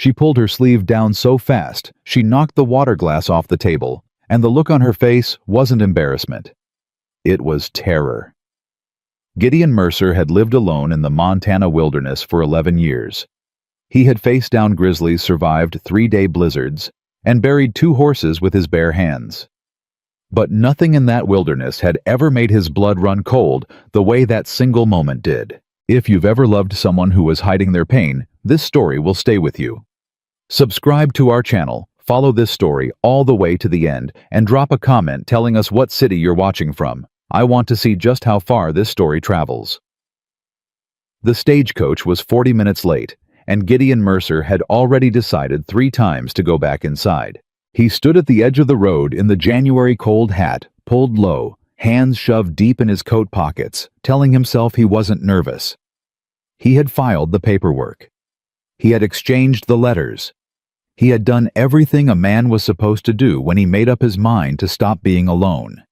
She pulled her sleeve down so fast, she knocked the water glass off the table, and the look on her face wasn't embarrassment. It was terror. Gideon Mercer had lived alone in the Montana wilderness for 11 years. He had faced down grizzlies, survived 3-day blizzards, and buried 2 horses with his bare hands. But nothing in that wilderness had ever made his blood run cold the way that single moment did. If you've ever loved someone who was hiding their pain, this story will stay with you. Subscribe to our channel, follow this story all the way to the end, and drop a comment telling us what city you're watching from. I want to see just how far this story travels. The stagecoach was 40 minutes late, and Gideon Mercer had already decided 3 times to go back inside. He stood at the edge of the road in the January cold hat, pulled low, hands shoved deep in his coat pockets, telling himself he wasn't nervous. He had filed the paperwork. He had exchanged the letters. He had done everything a man was supposed to do when he made up his mind to stop being alone.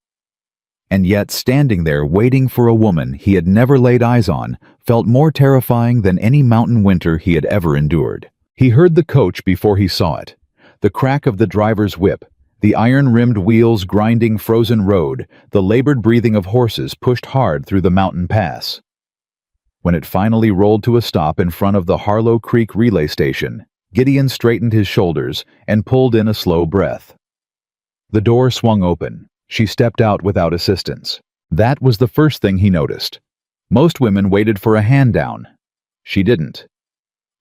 And yet, standing there waiting for a woman he had never laid eyes on felt more terrifying than any mountain winter he had ever endured. He heard the coach before he saw it, the crack of the driver's whip, the iron-rimmed wheels grinding frozen road, the labored breathing of horses pushed hard through the mountain pass. When it finally rolled to a stop in front of the Harlow Creek relay station, Gideon straightened his shoulders and pulled in a slow breath. The door swung open. She stepped out without assistance. That was the first thing he noticed. Most women waited for a hand down. She didn't.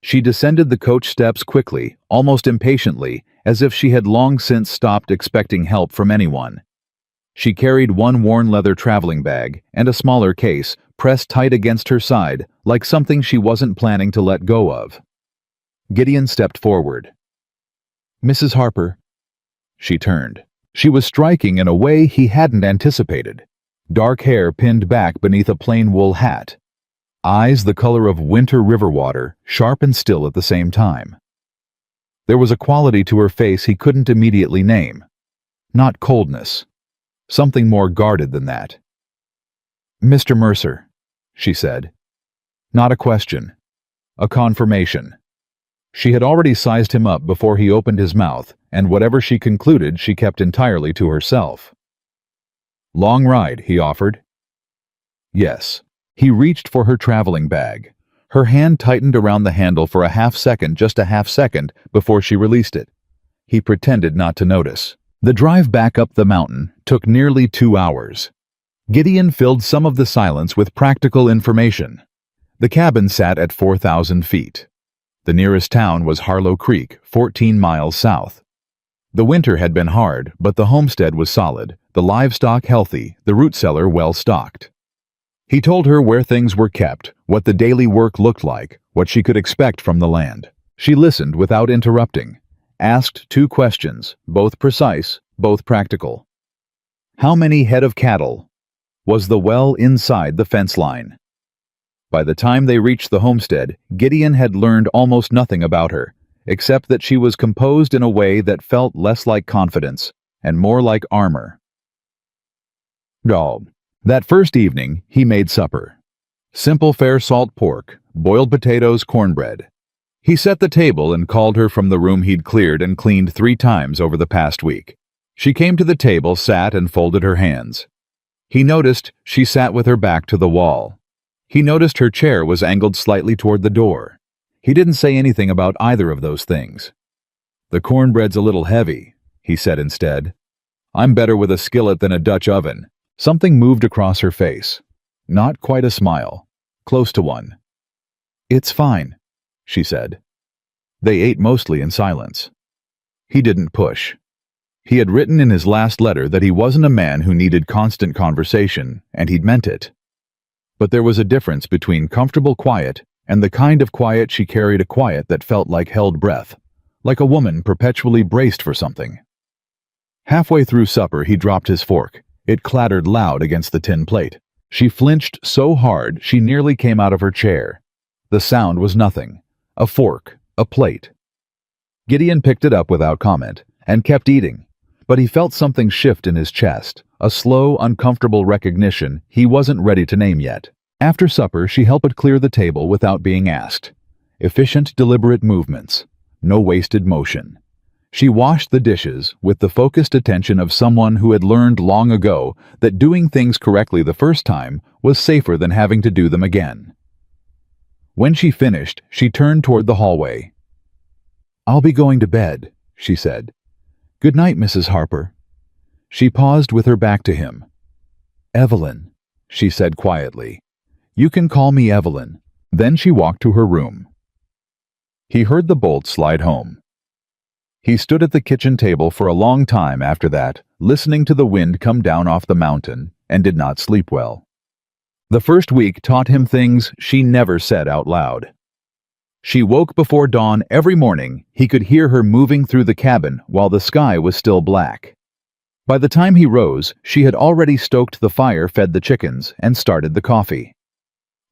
She descended the coach steps quickly, almost impatiently, as if she had long since stopped expecting help from anyone. She carried one worn leather traveling bag and a smaller case pressed tight against her side, like something she wasn't planning to let go of. Gideon stepped forward. "Mrs. Harper." She turned. She was striking in a way he hadn't anticipated. Dark hair pinned back beneath a plain wool hat. Eyes the color of winter river water, sharp and still at the same time. There was a quality to her face he couldn't immediately name. Not coldness. Something more guarded than that. "Mr. Mercer," she said. Not a question. A confirmation. She had already sized him up before he opened his mouth, and whatever she concluded she kept entirely to herself. "Long ride," he offered. Yes. He reached for her traveling bag. Her hand tightened around the handle for a half second, just a half second, before she released it. He pretended not to notice. The drive back up the mountain took nearly 2 hours. Gideon filled some of the silence with practical information. The cabin sat at 4,000 feet. The nearest town was Harlow Creek, 14 miles south. The winter had been hard, but the homestead was solid, the livestock healthy, the root cellar well stocked. He told her where things were kept, what the daily work looked like, what she could expect from the land. She listened without interrupting, asked 2 questions, both precise, both practical. How many head of cattle? Was the well inside the fence line? By the time they reached the homestead, Gideon had learned almost nothing about her, except that she was composed in a way that felt less like confidence and more like armor. That first evening, he made supper. Simple fare salt pork, boiled potatoes, cornbread. He set the table and called her from the room he'd cleared and cleaned 3 times over the past week. She came to the table, sat, and folded her hands. He noticed she sat with her back to the wall. He noticed her chair was angled slightly toward the door. He didn't say anything about either of those things. "The cornbread's a little heavy," he said instead. "I'm better with a skillet than a Dutch oven." Something moved across her face. Not quite a smile. Close to one. "It's fine," she said. They ate mostly in silence. He didn't push. He had written in his last letter that he wasn't a man who needed constant conversation, and he'd meant it. But there was a difference between comfortable quiet and the kind of quiet she carried, a quiet that felt like held breath, like a woman perpetually braced for something. Halfway through supper, he dropped his fork. It clattered loud against the tin plate. She flinched so hard she nearly came out of her chair. The sound was nothing. A fork, a plate. Gideon picked it up without comment and kept eating, but he felt something shift in his chest, a slow, uncomfortable recognition he wasn't ready to name yet. After supper, she helped clear the table without being asked. Efficient, deliberate movements. no wasted motion. She washed the dishes with the focused attention of someone who had learned long ago that doing things correctly the first time was safer than having to do them again. When she finished, she turned toward the hallway. "I'll be going to bed," she said. "Good night, Mrs. Harper." She paused with her back to him. "Evelyn," she said quietly. "You can call me Evelyn." Then she walked to her room. He heard the bolt slide home. He stood at the kitchen table for a long time after that, listening to the wind come down off the mountain, and did not sleep well. The first week taught him things she never said out loud. She woke before dawn every morning. He could hear her moving through the cabin while the sky was still black. By the time he rose, she had already stoked the fire, fed the chickens, and started the coffee.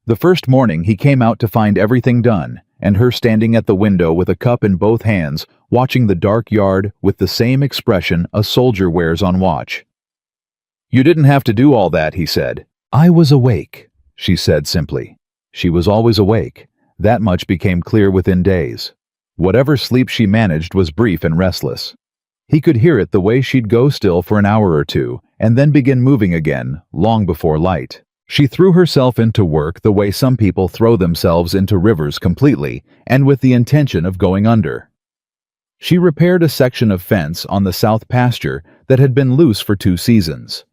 The first morning he came out to find everything done, and her standing at the window with a cup in both hands, watching the dark yard with the same expression a soldier wears on watch. "You didn't have to do all that," he said. "I was awake," she said simply. She was always awake. That much became clear within days. Whatever sleep she managed was brief and restless. He could hear it the way she'd go still for an hour or two, and then begin moving again, long before light. She threw herself into work the way some people throw themselves into rivers completely, and with the intention of going under. She repaired a section of fence on the south pasture that had been loose for 2 seasons.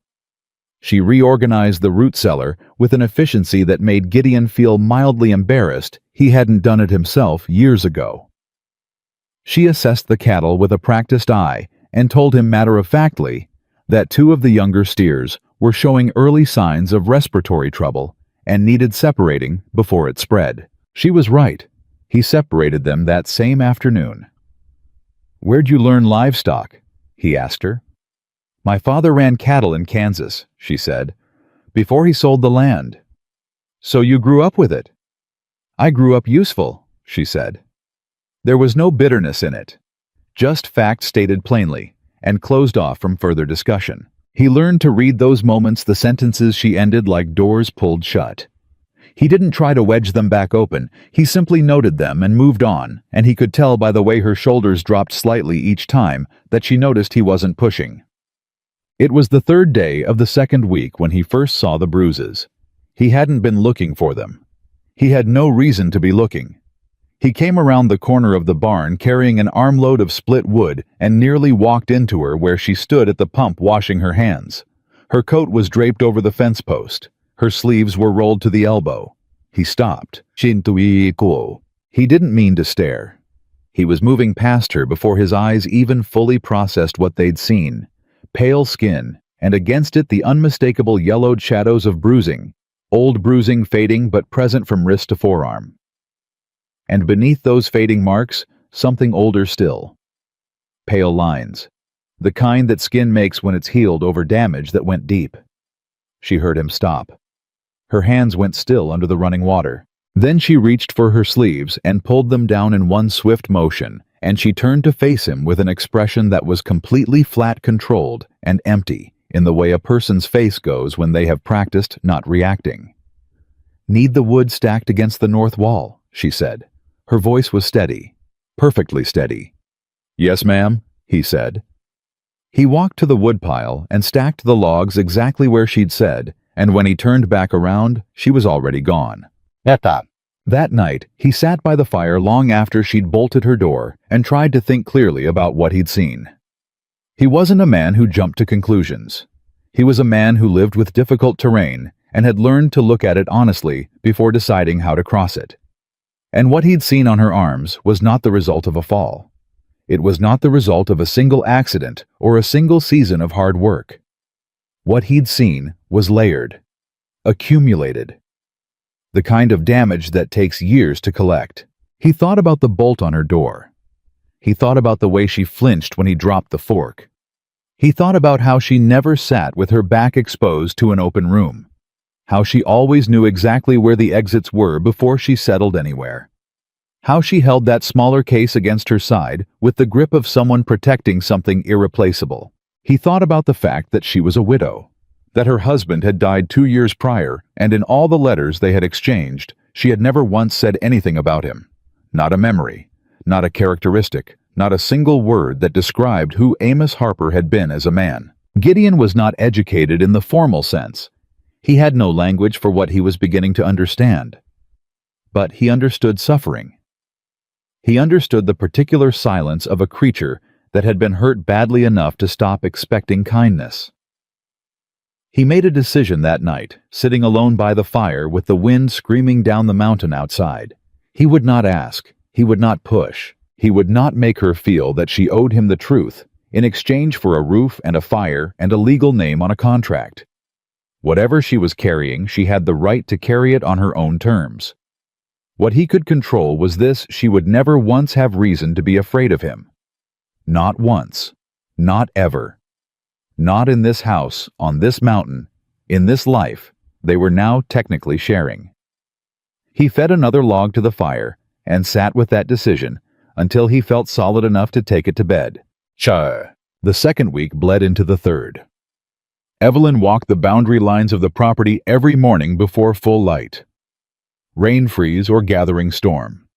She reorganized the root cellar with an efficiency that made Gideon feel mildly embarrassed. He hadn't done it himself years ago. She assessed the cattle with a practiced eye and told him matter-of-factly that 2 of the younger steers were showing early signs of respiratory trouble and needed separating before it spread. She was right. He separated them that same afternoon. "Where'd you learn livestock?" he asked her. "My father ran cattle in Kansas," she said, "before he sold the land." "So you grew up with it?" "I grew up useful," she said. There was no bitterness in it, just fact stated plainly, and closed off from further discussion. He learned to read those moments, the sentences she ended like doors pulled shut. He didn't try to wedge them back open, he simply noted them and moved on, and he could tell by the way her shoulders dropped slightly each time that she noticed he wasn't pushing. It was the 3rd day of the 2nd week when he first saw the bruises. He hadn't been looking for them. He had no reason to be looking. He came around the corner of the barn carrying an armload of split wood and nearly walked into her where she stood at the pump washing her hands. Her coat was draped over the fence post. Her sleeves were rolled to the elbow. He stopped. He didn't mean to stare. He was moving past her before his eyes even fully processed what they'd seen. Pale skin, and against it the unmistakable yellowed shadows of bruising, old bruising fading but present from wrist to forearm. And beneath those fading marks, something older still. Pale lines, the kind that skin makes when it's healed over damage that went deep. She heard him stop. Her hands went still under the running water. Then she reached for her sleeves and pulled them down in one swift motion, and she turned to face him with an expression that was completely flat, controlled, and empty, in the way a person's face goes when they have practiced not reacting. "Need the wood stacked against the north wall," she said. Her voice was steady, perfectly steady. "Yes, ma'am," he said. He walked to the woodpile and stacked the logs exactly where she'd said, and when he turned back around, she was already gone. Bedtime. That night, he sat by the fire long after she'd bolted her door and tried to think clearly about what he'd seen. He wasn't a man who jumped to conclusions. He was a man who lived with difficult terrain and had learned to look at it honestly before deciding how to cross it. And what he'd seen on her arms was not the result of a fall. It was not the result of a single accident or a single season of hard work. What he'd seen was layered, accumulated, the kind of damage that takes years to collect. He thought about the bolt on her door. He thought about the way she flinched when he dropped the fork. He thought about how she never sat with her back exposed to an open room. How she always knew exactly where the exits were before she settled anywhere. How she held that smaller case against her side with the grip of someone protecting something irreplaceable. He thought about the fact that she was a widow, that her husband had died 2 years prior, and in all the letters they had exchanged, she had never once said anything about him. Not a memory. not a characteristic, not a single word that described who Amos Harper had been as a man. Gideon was not educated in the formal sense. He had no language for what he was beginning to understand. But he understood suffering. He understood the particular silence of a creature that had been hurt badly enough to stop expecting kindness. He made a decision that night, sitting alone by the fire with the wind screaming down the mountain outside. He would not ask. He would not push. He would not make her feel that she owed him the truth in exchange for a roof and a fire and a legal name on a contract. Whatever she was carrying, she had the right to carry it on her own terms. What he could control was this: she would never once have reason to be afraid of him. Not once. Not ever. Not in this house, on this mountain, in this life they were now technically sharing. He fed another log to the fire and sat with that decision until he felt solid enough to take it to bed. The second week bled into the third. Evelyn walked the boundary lines of the property every morning before full light. Rain freeze or gathering storm.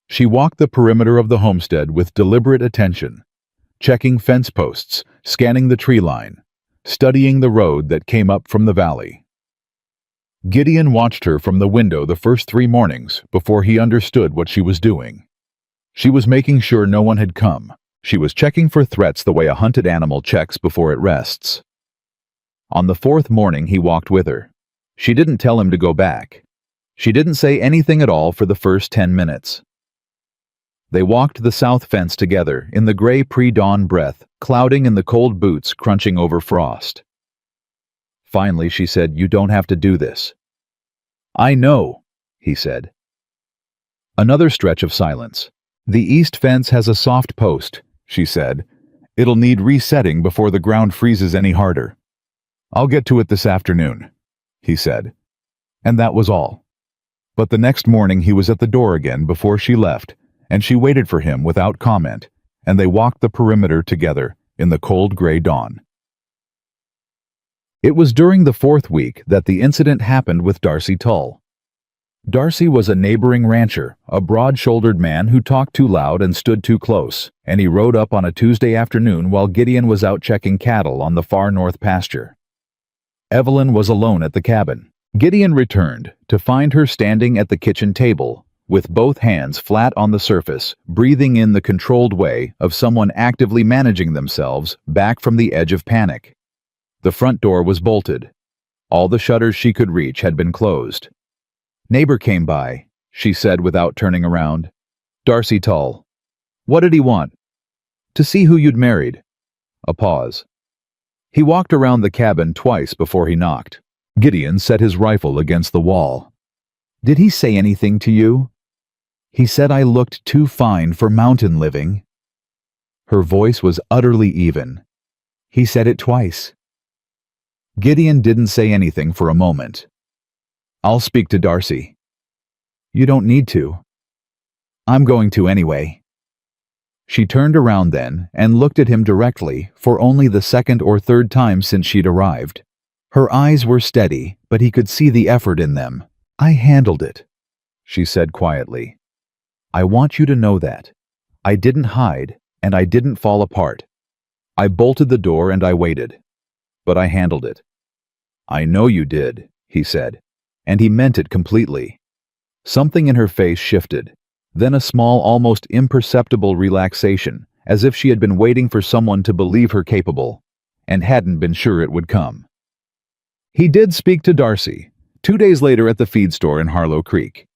She walked the perimeter of the homestead with deliberate attention, checking fence posts, scanning the tree line, studying the road that came up from the valley. Gideon watched her from the window the first 3 mornings before he understood what she was doing. She was making sure no one had come. She was checking for threats the way a hunted animal checks before it rests. On the 4th morning he walked with her. She didn't tell him to go back. She didn't say anything at all for the first 10 minutes. They walked the south fence together in the gray pre-dawn breath, clouding in the cold boots crunching over frost. Finally she said, "You don't have to do this." "I know," he said. Another stretch of silence. "The east fence has a soft post," she said. "It'll need resetting before the ground freezes any harder." "I'll get to it this afternoon," he said. And that was all. But the next morning he was at the door again before she left, and she waited for him without comment, and they walked the perimeter together in the cold gray dawn. It was during the 4th week that the incident happened with Darcy Tull. Darcy was a neighboring rancher, a broad-shouldered man who talked too loud and stood too close, and he rode up on a Tuesday afternoon while Gideon was out checking cattle on the far north pasture. Evelyn was alone at the cabin. Gideon returned to find her standing at the kitchen table, with both hands flat on the surface, breathing in the controlled way of someone actively managing themselves back from the edge of panic. The front door was bolted. All the shutters she could reach had been closed. "Neighbor came by," she said without turning around. "Darcy Tull." "What did he want?" "To see who you'd married." A pause. He walked around the cabin twice before he knocked. Gideon set his rifle against the wall. "Did he say anything to you?" "He said I looked too fine for mountain living." Her voice was utterly even. "He said it twice." Gideon didn't say anything for a moment. "I'll speak to Darcy." "You don't need to." "I'm going to anyway." She turned around then and looked at him directly for only the 2nd or 3rd time since she'd arrived. Her eyes were steady, but he could see the effort in them. "I handled it," she said quietly. "I want you to know that. I didn't hide, and I didn't fall apart. I bolted the door and I waited. But I handled it." "I know you did," he said, and he meant it completely. Something in her face shifted, then a small, almost imperceptible relaxation, as if she had been waiting for someone to believe her capable, and hadn't been sure it would come. He did speak to Darcy, 2 days later at the feed store in Harlow Creek.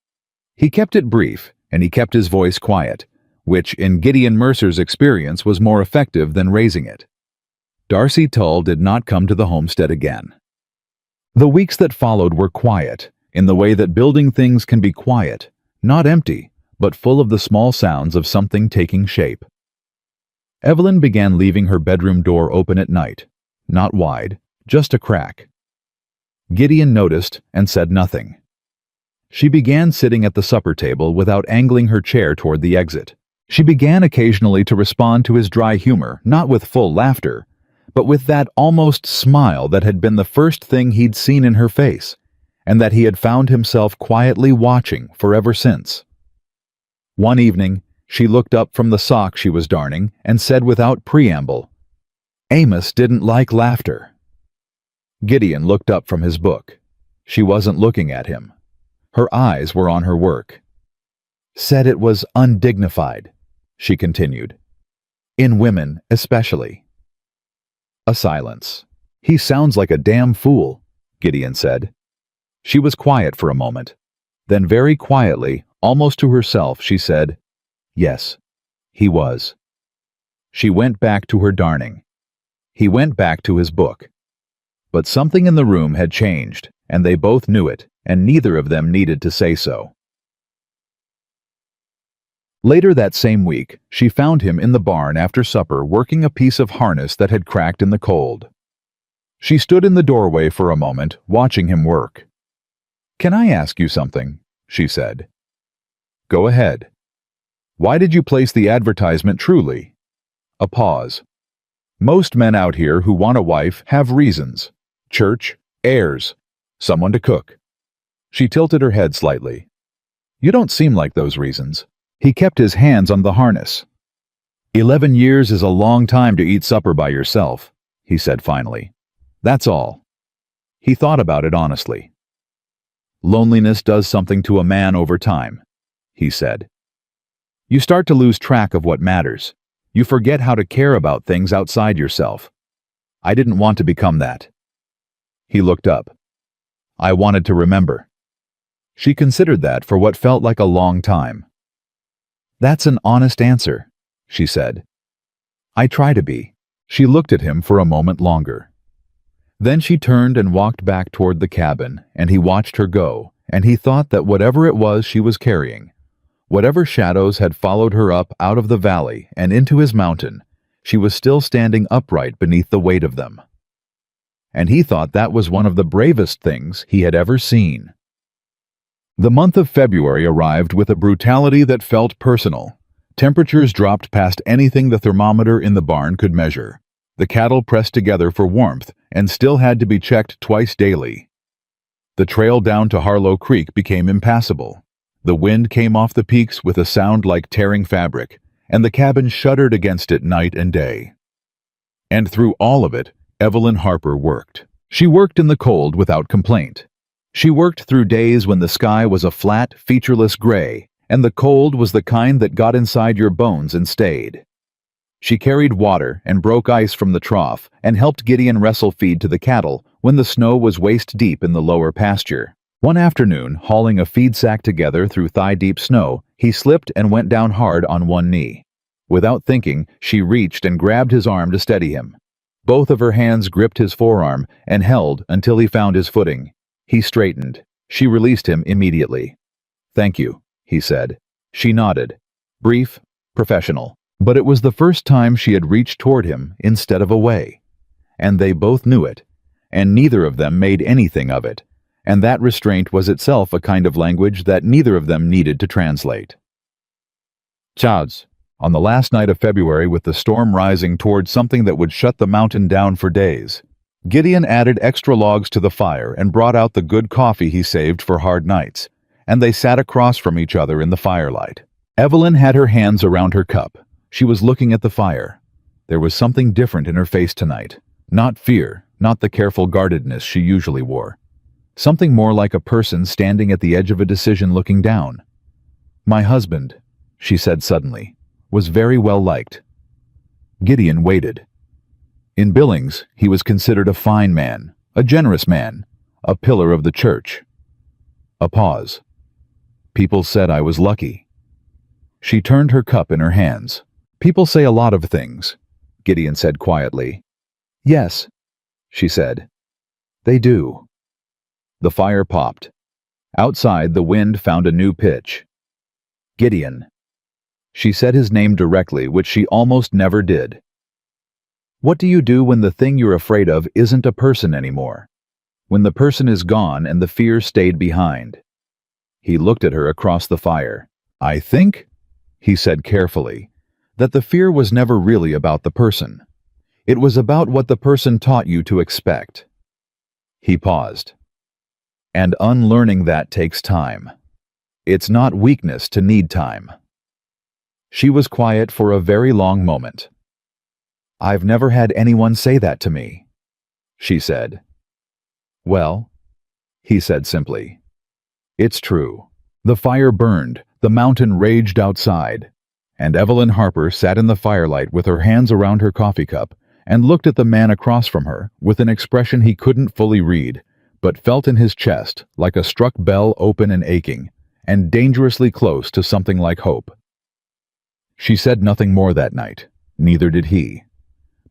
He kept it brief, and he kept his voice quiet, which in Gideon Mercer's experience was more effective than raising it. Darcy Tull did not come to the homestead again. The weeks that followed were quiet, in the way that building things can be quiet, not empty, but full of the small sounds of something taking shape. Evelyn began leaving her bedroom door open at night, not wide, just a crack. Gideon noticed and said nothing. She began sitting at the supper table without angling her chair toward the exit. She began occasionally to respond to his dry humor, not with full laughter, but with that almost smile that had been the first thing he'd seen in her face, and that he had found himself quietly watching forever since. One evening, She looked up from the sock she was darning and said without preamble, "Amos didn't like laughter." Gideon looked up from his book. She wasn't looking at him. Her eyes were on her work. "Said it was undignified," she continued. "In women, especially." A silence. "He sounds like a damn fool," Gideon said. She was quiet for a moment. Then very quietly, almost to herself, she said, "Yes, he was." She went back to her darning. He went back to his book. But something in the room had changed, and they both knew it, and neither of them needed to say so. Later that same week, she found him in the barn after supper working a piece of harness that had cracked in the cold. She stood in the doorway for a moment, watching him work. "Can I ask you something?" she said. "Go ahead." "Why did you place the advertisement Truly?" A pause. "Most men out here who want a wife have reasons. Church, heirs, someone to cook." She tilted her head slightly. "You don't seem like those reasons." He kept his hands on the harness. 11 years is a long time to eat supper by yourself, he said finally. That's all. He thought about it honestly. Loneliness does something to a man over time, he said. You start to lose track of what matters. You forget how to care about things outside yourself. I didn't want to become that. He looked up. I wanted to remember. She considered that for what felt like a long time. That's an honest answer, she said. I try to be. She looked at him for a moment longer. Then she turned and walked back toward the cabin, and he watched her go, and he thought that whatever it was she was carrying, whatever shadows had followed her up out of the valley and into his mountain, she was still standing upright beneath the weight of them. And he thought that was one of the bravest things he had ever seen. The month of February arrived with a brutality that felt personal. Temperatures dropped past anything the thermometer in the barn could measure. The cattle pressed together for warmth and still had to be checked twice daily. The trail down to Harlow Creek became impassable. The wind came off the peaks with a sound like tearing fabric, and the cabin shuddered against it night and day. And through all of it, Evelyn Harper worked. She worked in the cold without complaint. She worked through days when the sky was a flat, featureless gray, and the cold was the kind that got inside your bones and stayed. She carried water and broke ice from the trough and helped Gideon wrestle feed to the cattle when the snow was waist-deep in the lower pasture. One afternoon, hauling a feed sack together through thigh-deep snow, he slipped and went down hard on one knee. Without thinking, she reached and grabbed his arm to steady him. Both of her hands gripped his forearm and held until he found his footing. He straightened. She released him immediately. Thank you, he said. She nodded. Brief, professional. But it was the first time she had reached toward him instead of away. And they both knew it, and neither of them made anything of it, and that restraint was itself a kind of language that neither of them needed to translate. Charles, on the last night of February with the storm rising toward something that would shut the mountain down for days, Gideon added extra logs to the fire and brought out the good coffee he saved for hard nights, and they sat across from each other in the firelight. Evelyn had her hands around her cup. She was looking at the fire. There was something different in her face tonight. Not fear, not the careful guardedness she usually wore. Something more like a person standing at the edge of a decision looking down. My husband, she said suddenly, was very well liked. Gideon waited. In Billings, he was considered a fine man, a generous man, a pillar of the church. A pause. People said I was lucky. She turned her cup in her hands. People say a lot of things, Gideon said quietly. Yes, she said. They do. The fire popped. Outside, the wind found a new pitch. Gideon. She said his name directly, which she almost never did. What do you do when the thing you're afraid of isn't a person anymore? When the person is gone and the fear stayed behind? He looked at her across the fire. I think, he said carefully, that the fear was never really about the person. It was about what the person taught you to expect. He paused. And unlearning that takes time. It's not weakness to need time. She was quiet for a very long moment. "I've never had anyone say that to me," she said. "Well," he said simply. "It's true." The fire burned, the mountain raged outside, and Evelyn Harper sat in the firelight with her hands around her coffee cup and looked at the man across from her with an expression he couldn't fully read, but felt in his chest like a struck bell, open and aching, and dangerously close to something like hope. She said nothing more that night, neither did he.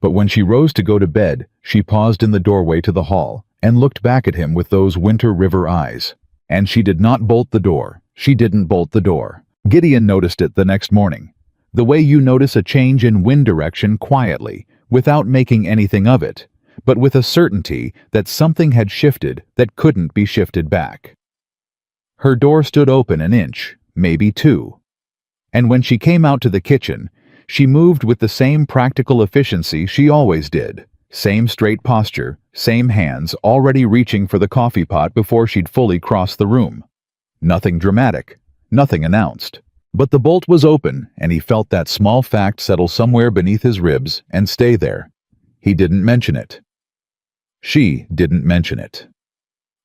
But when she rose to go to bed, she paused in the doorway to the hall and looked back at him with those winter river eyes. And she did not bolt the door. She didn't bolt the door. Gideon noticed it the next morning. The way you notice a change in wind direction quietly, without making anything of it, but with a certainty that something had shifted that couldn't be shifted back. Her door stood open an inch, maybe two. And when she came out to the kitchen, she moved with the same practical efficiency she always did. Same straight posture, same hands already reaching for the coffee pot before she'd fully crossed the room. Nothing dramatic, nothing announced. But the bolt was open, and he felt that small fact settle somewhere beneath his ribs and stay there. He didn't mention it. She didn't mention it.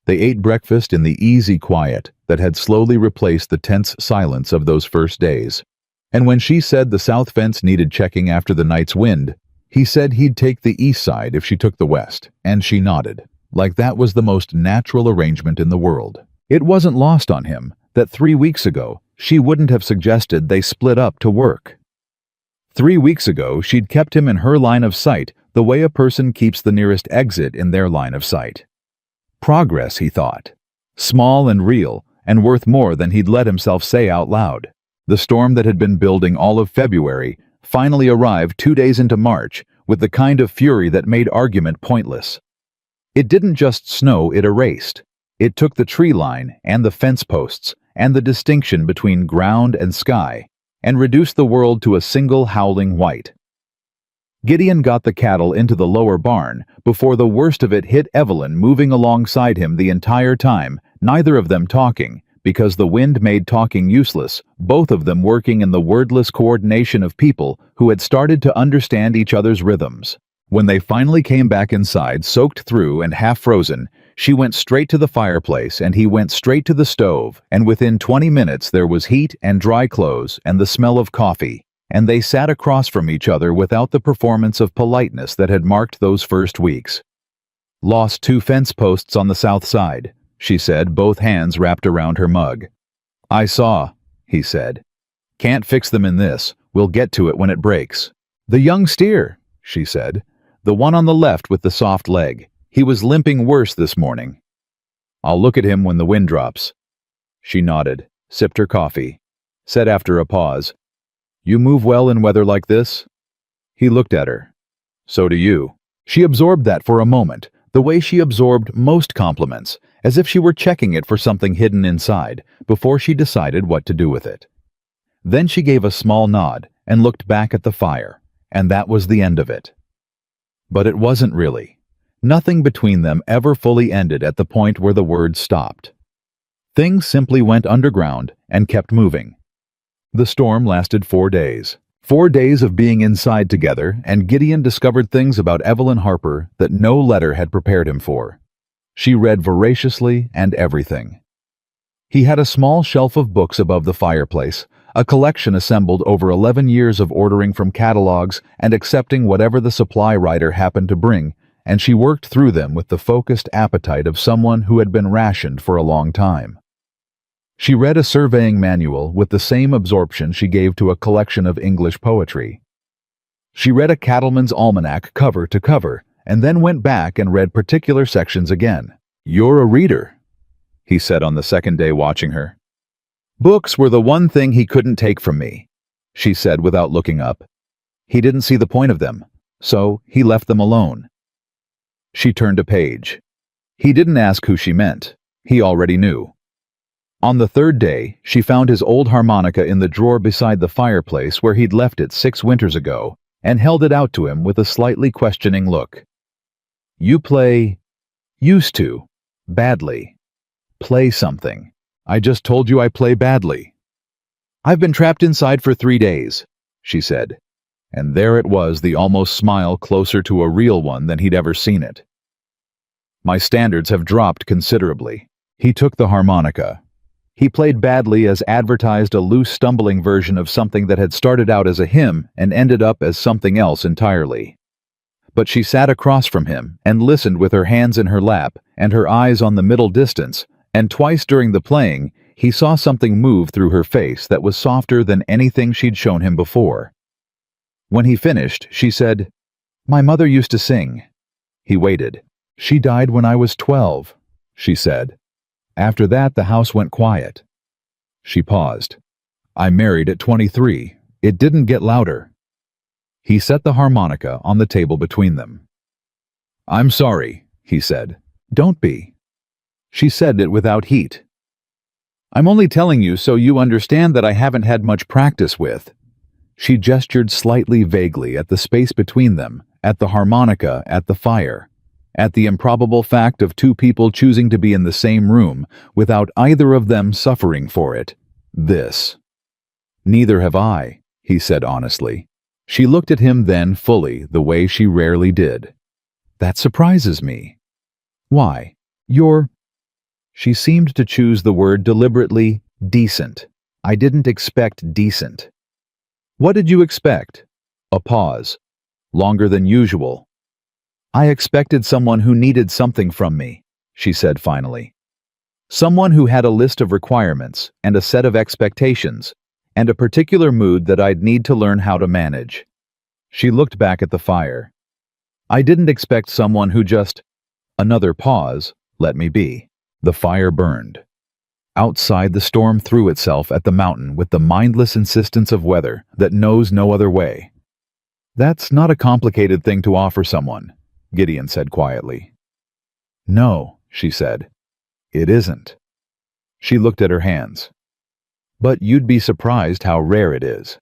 They ate breakfast in the easy quiet that had slowly replaced the tense silence of those first days. And when she said the south fence needed checking after the night's wind, he said he'd take the east side if she took the west, and she nodded, like that was the most natural arrangement in the world. It wasn't lost on him that 3 weeks ago she wouldn't have suggested they split up to work. 3 weeks ago she'd kept him in her line of sight the way a person keeps the nearest exit in their line of sight. Progress, he thought. Small and real, and worth more than he'd let himself say out loud. The storm that had been building all of February finally arrived 2 days into March with the kind of fury that made argument pointless. It didn't just snow, it erased. It took the tree line and the fence posts and the distinction between ground and sky and reduced the world to a single howling white. Gideon got the cattle into the lower barn before the worst of it hit Evelyn moving alongside him the entire time, neither of them talking, because the wind made talking useless, both of them working in the wordless coordination of people who had started to understand each other's rhythms. When they finally came back inside, soaked through and half frozen, she went straight to the fireplace and he went straight to the stove, and within 20 minutes there was heat and dry clothes and the smell of coffee, and they sat across from each other without the performance of politeness that had marked those first weeks. "Lost 2 fence posts on the south side," she said, both hands wrapped around her mug. "I saw," he said. "Can't fix them in this. We'll get to it when it breaks." "The young steer," she said. "The one on the left with the soft leg. He was limping worse this morning." "I'll look at him when the wind drops." She nodded, sipped her coffee, said after a pause, "You move well in weather like this?" He looked at her. "So do you." She absorbed that for a moment, the way she absorbed most compliments, as if she were checking it for something hidden inside, before she decided what to do with it. Then she gave a small nod and looked back at the fire, and that was the end of it. But it wasn't really. Nothing between them ever fully ended at the point where the words stopped. Things simply went underground and kept moving. The storm lasted 4 days. 4 days of being inside together, and Gideon discovered things about Evelyn Harper that no letter had prepared him for. She read voraciously and everything. He had a small shelf of books above the fireplace, a collection assembled over 11 years of ordering from catalogs and accepting whatever the supply writer happened to bring, and she worked through them with the focused appetite of someone who had been rationed for a long time. She read a surveying manual with the same absorption she gave to a collection of English poetry. She read a cattleman's almanac cover to cover, and then went back and read particular sections again. "You're a reader," he said on the second day watching her. "Books were the one thing he couldn't take from me," she said without looking up. "He didn't see the point of them, so he left them alone." She turned a page. He didn't ask who she meant. He already knew. On the third day, she found his old harmonica in the drawer beside the fireplace where he'd left it 6 winters ago, and held it out to him with a slightly questioning look. "You play... used to. Badly. Play something." "I just told you I play badly." "I've been trapped inside for 3 days," she said. And there it was, the almost smile closer to a real one than he'd ever seen it. "My standards have dropped considerably." He took the harmonica. He played badly, as advertised, a loose, stumbling version of something that had started out as a hymn and ended up as something else entirely. But she sat across from him and listened with her hands in her lap and her eyes on the middle distance, and twice during the playing, he saw something move through her face that was softer than anything she'd shown him before. When he finished, she said, "My mother used to sing." He waited. "She died when I was 12, she said. After that, the house went quiet." She paused. "I married at 23. It didn't get louder." He set the harmonica on the table between them. "I'm sorry," he said. "Don't be." She said it without heat. "I'm only telling you so you understand that I haven't had much practice with." She gestured slightly vaguely at the space between them, at the harmonica, at the fire, at the improbable fact of two people choosing to be in the same room without either of them suffering for it. This. "Neither have I," he said honestly. She looked at him then fully, the way she rarely did. "That surprises me." "Why? You're—" She seemed to choose the word deliberately. "Decent. I didn't expect decent." "What did you expect?" A pause. Longer than usual. "I expected someone who needed something from me," she said finally. "Someone who had a list of requirements and a set of expectations and a particular mood that I'd need to learn how to manage." She looked back at the fire. "I didn't expect someone who just—" Another pause. "Let me be." The fire burned. Outside, the storm threw itself at the mountain with the mindless insistence of weather that knows no other way. "That's not a complicated thing to offer someone," Gideon said quietly. "No," she said. "It isn't." She looked at her hands. "But you'd be surprised how rare it is."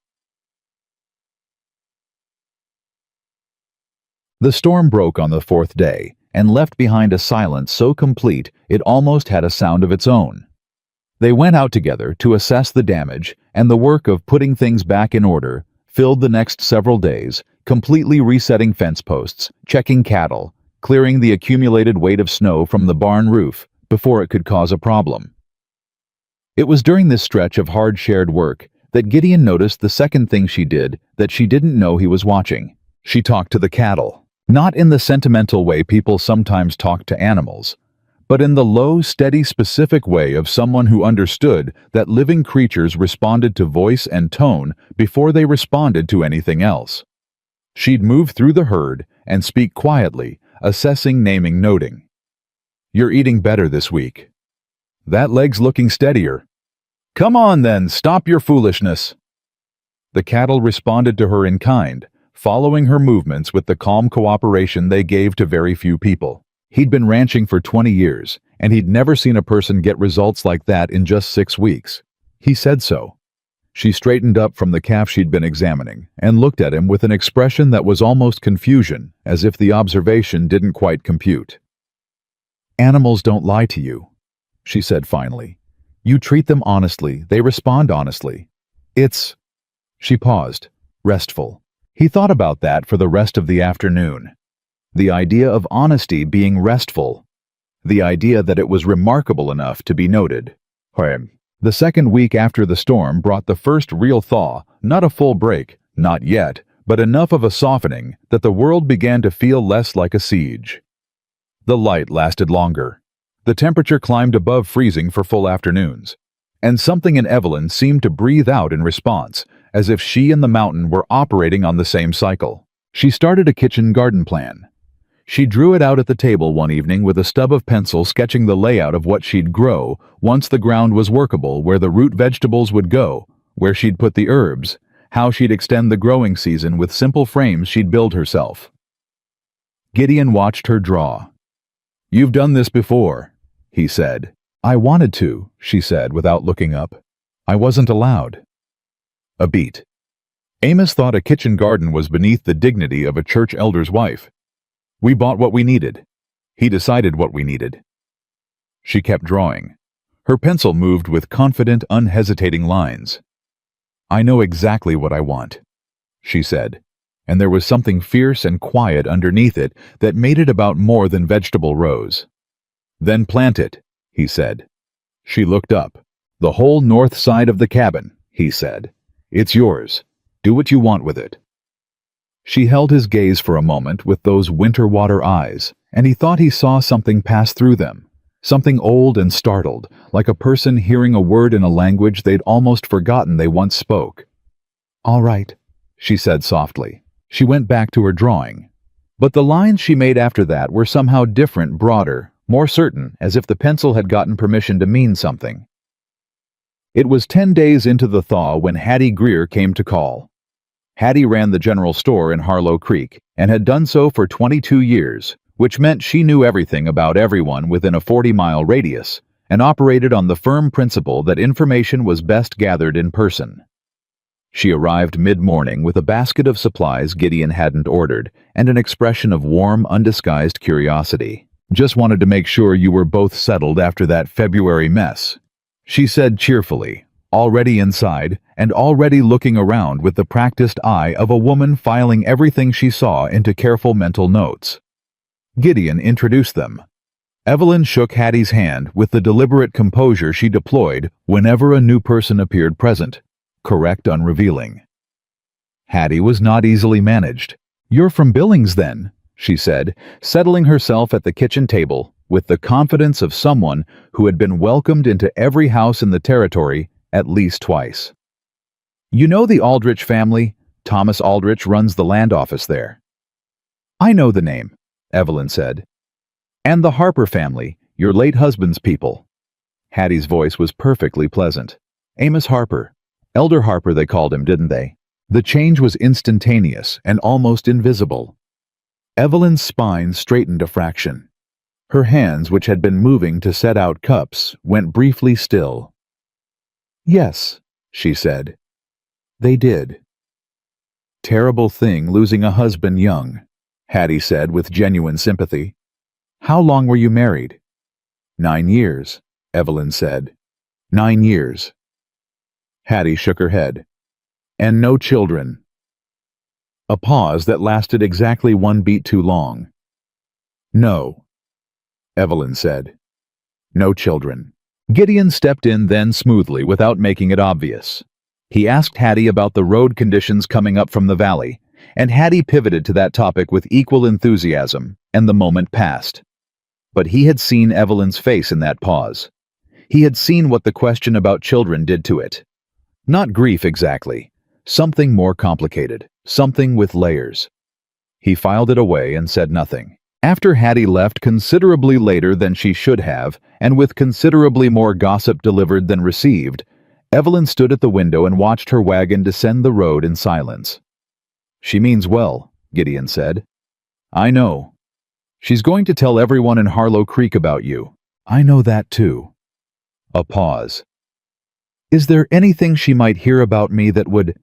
The storm broke on the 4th day and left behind a silence so complete it almost had a sound of its own. They went out together to assess the damage, and the work of putting things back in order filled the next several days, completely resetting fence posts, checking cattle, clearing the accumulated weight of snow from the barn roof before it could cause a problem. It was during this stretch of hard shared work that Gideon noticed the second thing she did that she didn't know he was watching. She talked to the cattle, not in the sentimental way people sometimes talk to animals, but in the low, steady, specific way of someone who understood that living creatures responded to voice and tone before they responded to anything else. She'd move through the herd and speak quietly, assessing, naming, noting. "You're eating better this week." "That leg's looking steadier." "Come on then, stop your foolishness." The cattle responded to her in kind, following her movements with the calm cooperation they gave to very few people. He'd been ranching for 20 years, and he'd never seen a person get results like that in just 6 weeks. He said so. She straightened up from the calf she'd been examining and looked at him with an expression that was almost confusion, as if the observation didn't quite compute. "Animals don't lie to you," she said finally. "You treat them honestly, they respond honestly. It's—" She paused, restful. He thought about that for the rest of the afternoon. The idea of honesty being restful. The idea that it was remarkable enough to be noted. The second week after the storm brought the first real thaw, not a full break, not yet, but enough of a softening that the world began to feel less like a siege. The light lasted longer. The temperature climbed above freezing for full afternoons. And something in Evelyn seemed to breathe out in response, as if she and the mountain were operating on the same cycle. She started a kitchen garden plan. She drew it out at the table one evening with a stub of pencil, sketching the layout of what she'd grow once the ground was workable, where the root vegetables would go, where she'd put the herbs, how she'd extend the growing season with simple frames she'd build herself. Gideon watched her draw. "You've done this before," he said. "I wanted to," she said without looking up. "I wasn't allowed." A beat. Amos thought a kitchen garden was beneath the dignity of a church elder's wife. "We bought what we needed. He decided what we needed." She kept drawing. Her pencil moved with confident, unhesitating lines. I know exactly what I want, she said, and there was something fierce and quiet underneath it that made it about more than vegetable rows. Then plant it, he said. She looked up. The whole north side of the cabin, he said. It's yours. Do what you want with it. She held his gaze for a moment with those winter water eyes, and he thought he saw something pass through them, something old and startled, like a person hearing a word in a language they'd almost forgotten they once spoke. All right, she said softly. She went back to her drawing. But the lines she made after that were somehow different, broader, more certain, as if the pencil had gotten permission to mean something. It was 10 days into the thaw when Hattie Greer came to call. Hattie ran the general store in Harlow Creek and had done so for 22 years, which meant she knew everything about everyone within a 40-mile radius and operated on the firm principle that information was best gathered in person. She arrived mid-morning with a basket of supplies Gideon hadn't ordered and an expression of warm, undisguised curiosity. Just wanted to make sure you were both settled after that February mess, she said cheerfully, already inside and already looking around with the practiced eye of a woman filing everything she saw into careful mental notes. Gideon introduced them. Evelyn shook Hattie's hand with the deliberate composure she deployed whenever a new person appeared present, correct, unrevealing. Hattie was not easily managed. You're from Billings, then, she said, settling herself at the kitchen table with the confidence of someone who had been welcomed into every house in the territory at least twice. You know the Aldrich family? Thomas Aldrich runs the land office there. I know the name, Evelyn said. And the Harper family, your late husband's people. Hattie's voice was perfectly pleasant. Amos Harper. Elder Harper they called him, didn't they? The change was instantaneous and almost invisible. Evelyn's spine straightened a fraction. Her hands, which had been moving to set out cups, went briefly still. Yes, she said. They did. Terrible thing losing a husband young, Hattie said with genuine sympathy. How long were you married? 9 years, Evelyn said. 9 years. Hattie shook her head. And no children. A pause that lasted exactly 1 beat too long. No, Evelyn said. No children. Gideon stepped in then smoothly without making it obvious. He asked Hattie about the road conditions coming up from the valley, and Hattie pivoted to that topic with equal enthusiasm, and the moment passed. But he had seen Evelyn's face in that pause. He had seen what the question about children did to it. Not grief exactly. Something more complicated. Something with layers. He filed it away and said nothing. After Hattie left considerably later than she should have, and with considerably more gossip delivered than received, Evelyn stood at the window and watched her wagon descend the road in silence. She means well, Gideon said. I know. She's going to tell everyone in Harlow Creek about you. I know that too. A pause. Is there anything she might hear about me that would...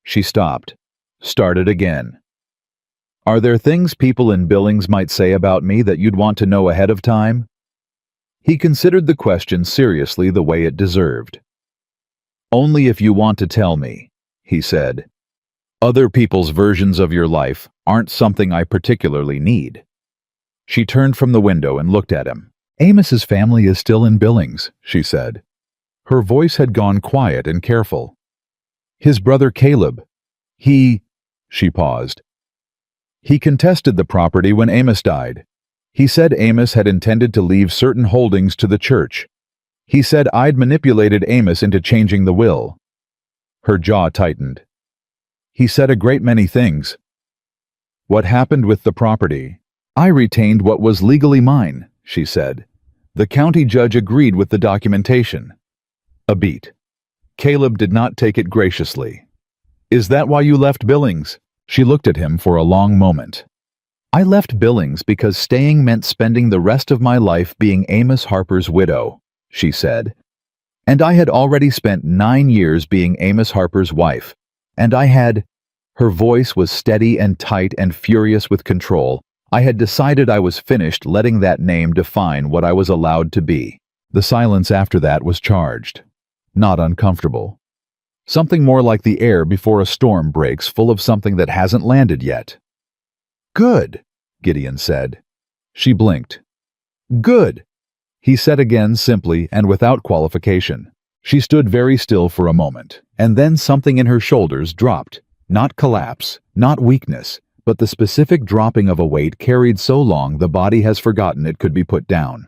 She stopped. Started again. Are there things people in Billings might say about me that you'd want to know ahead of time? He considered the question seriously the way it deserved. Only if you want to tell me, he said. Other people's versions of your life aren't something I particularly need. She turned from the window and looked at him. Amos's family is still in Billings, she said. Her voice had gone quiet and careful. His brother Caleb. She paused. He contested the property when Amos died. He said Amos had intended to leave certain holdings to the church. He said I'd manipulated Amos into changing the will. Her jaw tightened. He said a great many things. What happened with the property? I retained what was legally mine, she said. The county judge agreed with the documentation. A beat. Caleb did not take it graciously. Is that why you left Billings? She looked at him for a long moment. I left Billings because staying meant spending the rest of my life being Amos Harper's widow, she said. And I had already spent 9 years being Amos Harper's wife. And I had... Her voice was steady and tight and furious with control. I had decided I was finished letting that name define what I was allowed to be. The silence after that was charged. Not uncomfortable. Something more like the air before a storm breaks, full of something that hasn't landed yet. "Good," Gideon said. She blinked. "Good," he said again, simply and without qualification. She stood very still for a moment, and then something in her shoulders dropped. Not collapse, not weakness, but the specific dropping of a weight carried so long the body has forgotten it could be put down.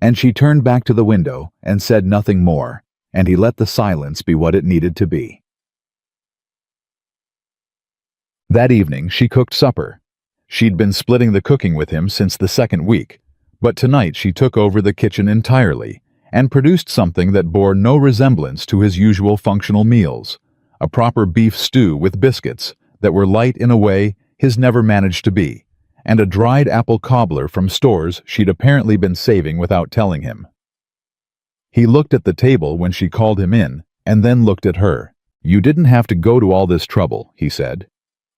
And she turned back to the window and said nothing more, and he let the silence be what it needed to be. That evening she cooked supper. She'd been splitting the cooking with him since the second week, but tonight she took over the kitchen entirely and produced something that bore no resemblance to his usual functional meals, a proper beef stew with biscuits that were light in a way his never managed to be, and a dried apple cobbler from stores she'd apparently been saving without telling him. He looked at the table when she called him in, and then looked at her. "You didn't have to go to all this trouble," he said.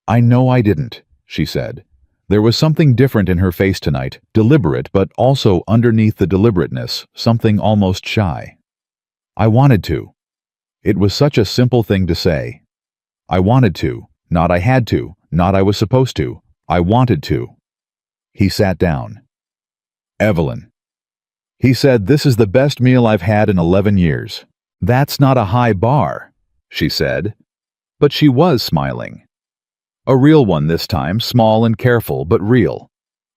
"I know I didn't," she said. There was something different in her face tonight, deliberate, but also underneath the deliberateness, something almost shy. "I wanted to." It was such a simple thing to say. I wanted to, not I had to, not I was supposed to. I wanted to. He sat down. "Evelyn," he said, "this is the best meal I've had in 11 years. "That's not a high bar," she said. But she was smiling. A real one this time, small and careful, but real.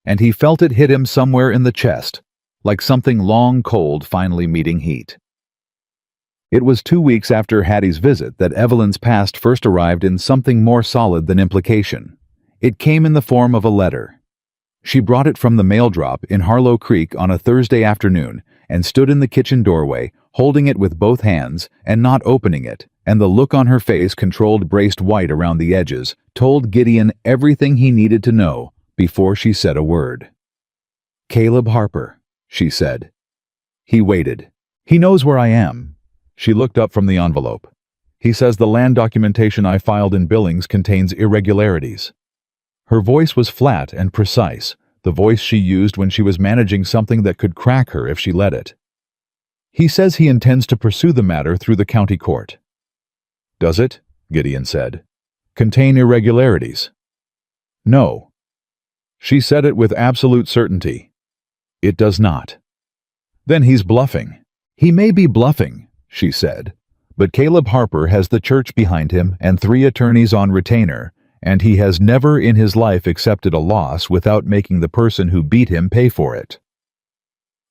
And he felt it hit him somewhere in the chest, like something long cold finally meeting heat. It was 2 weeks after Hattie's visit that Evelyn's past first arrived in something more solid than implication. It came in the form of a letter. She brought it from the mail drop in Harlow Creek on a Thursday afternoon and stood in the kitchen doorway, holding it with both hands and not opening it, and the look on her face, controlled braced white around the edges, told Gideon everything he needed to know before she said a word. "Caleb Harper," she said. He waited. "He knows where I am." She looked up from the envelope. "He says the land documentation I filed in Billings contains irregularities." Her voice was flat and precise, the voice she used when she was managing something that could crack her if she let it. "He says he intends to pursue the matter through the county court." "Does it?" Gideon said. "Contain irregularities?" "No." She said it with absolute certainty. "It does not." "Then he's bluffing." "He may be bluffing," she said, "but Caleb Harper has the church behind him and 3 attorneys on retainer, and he has never in his life accepted a loss without making the person who beat him pay for it."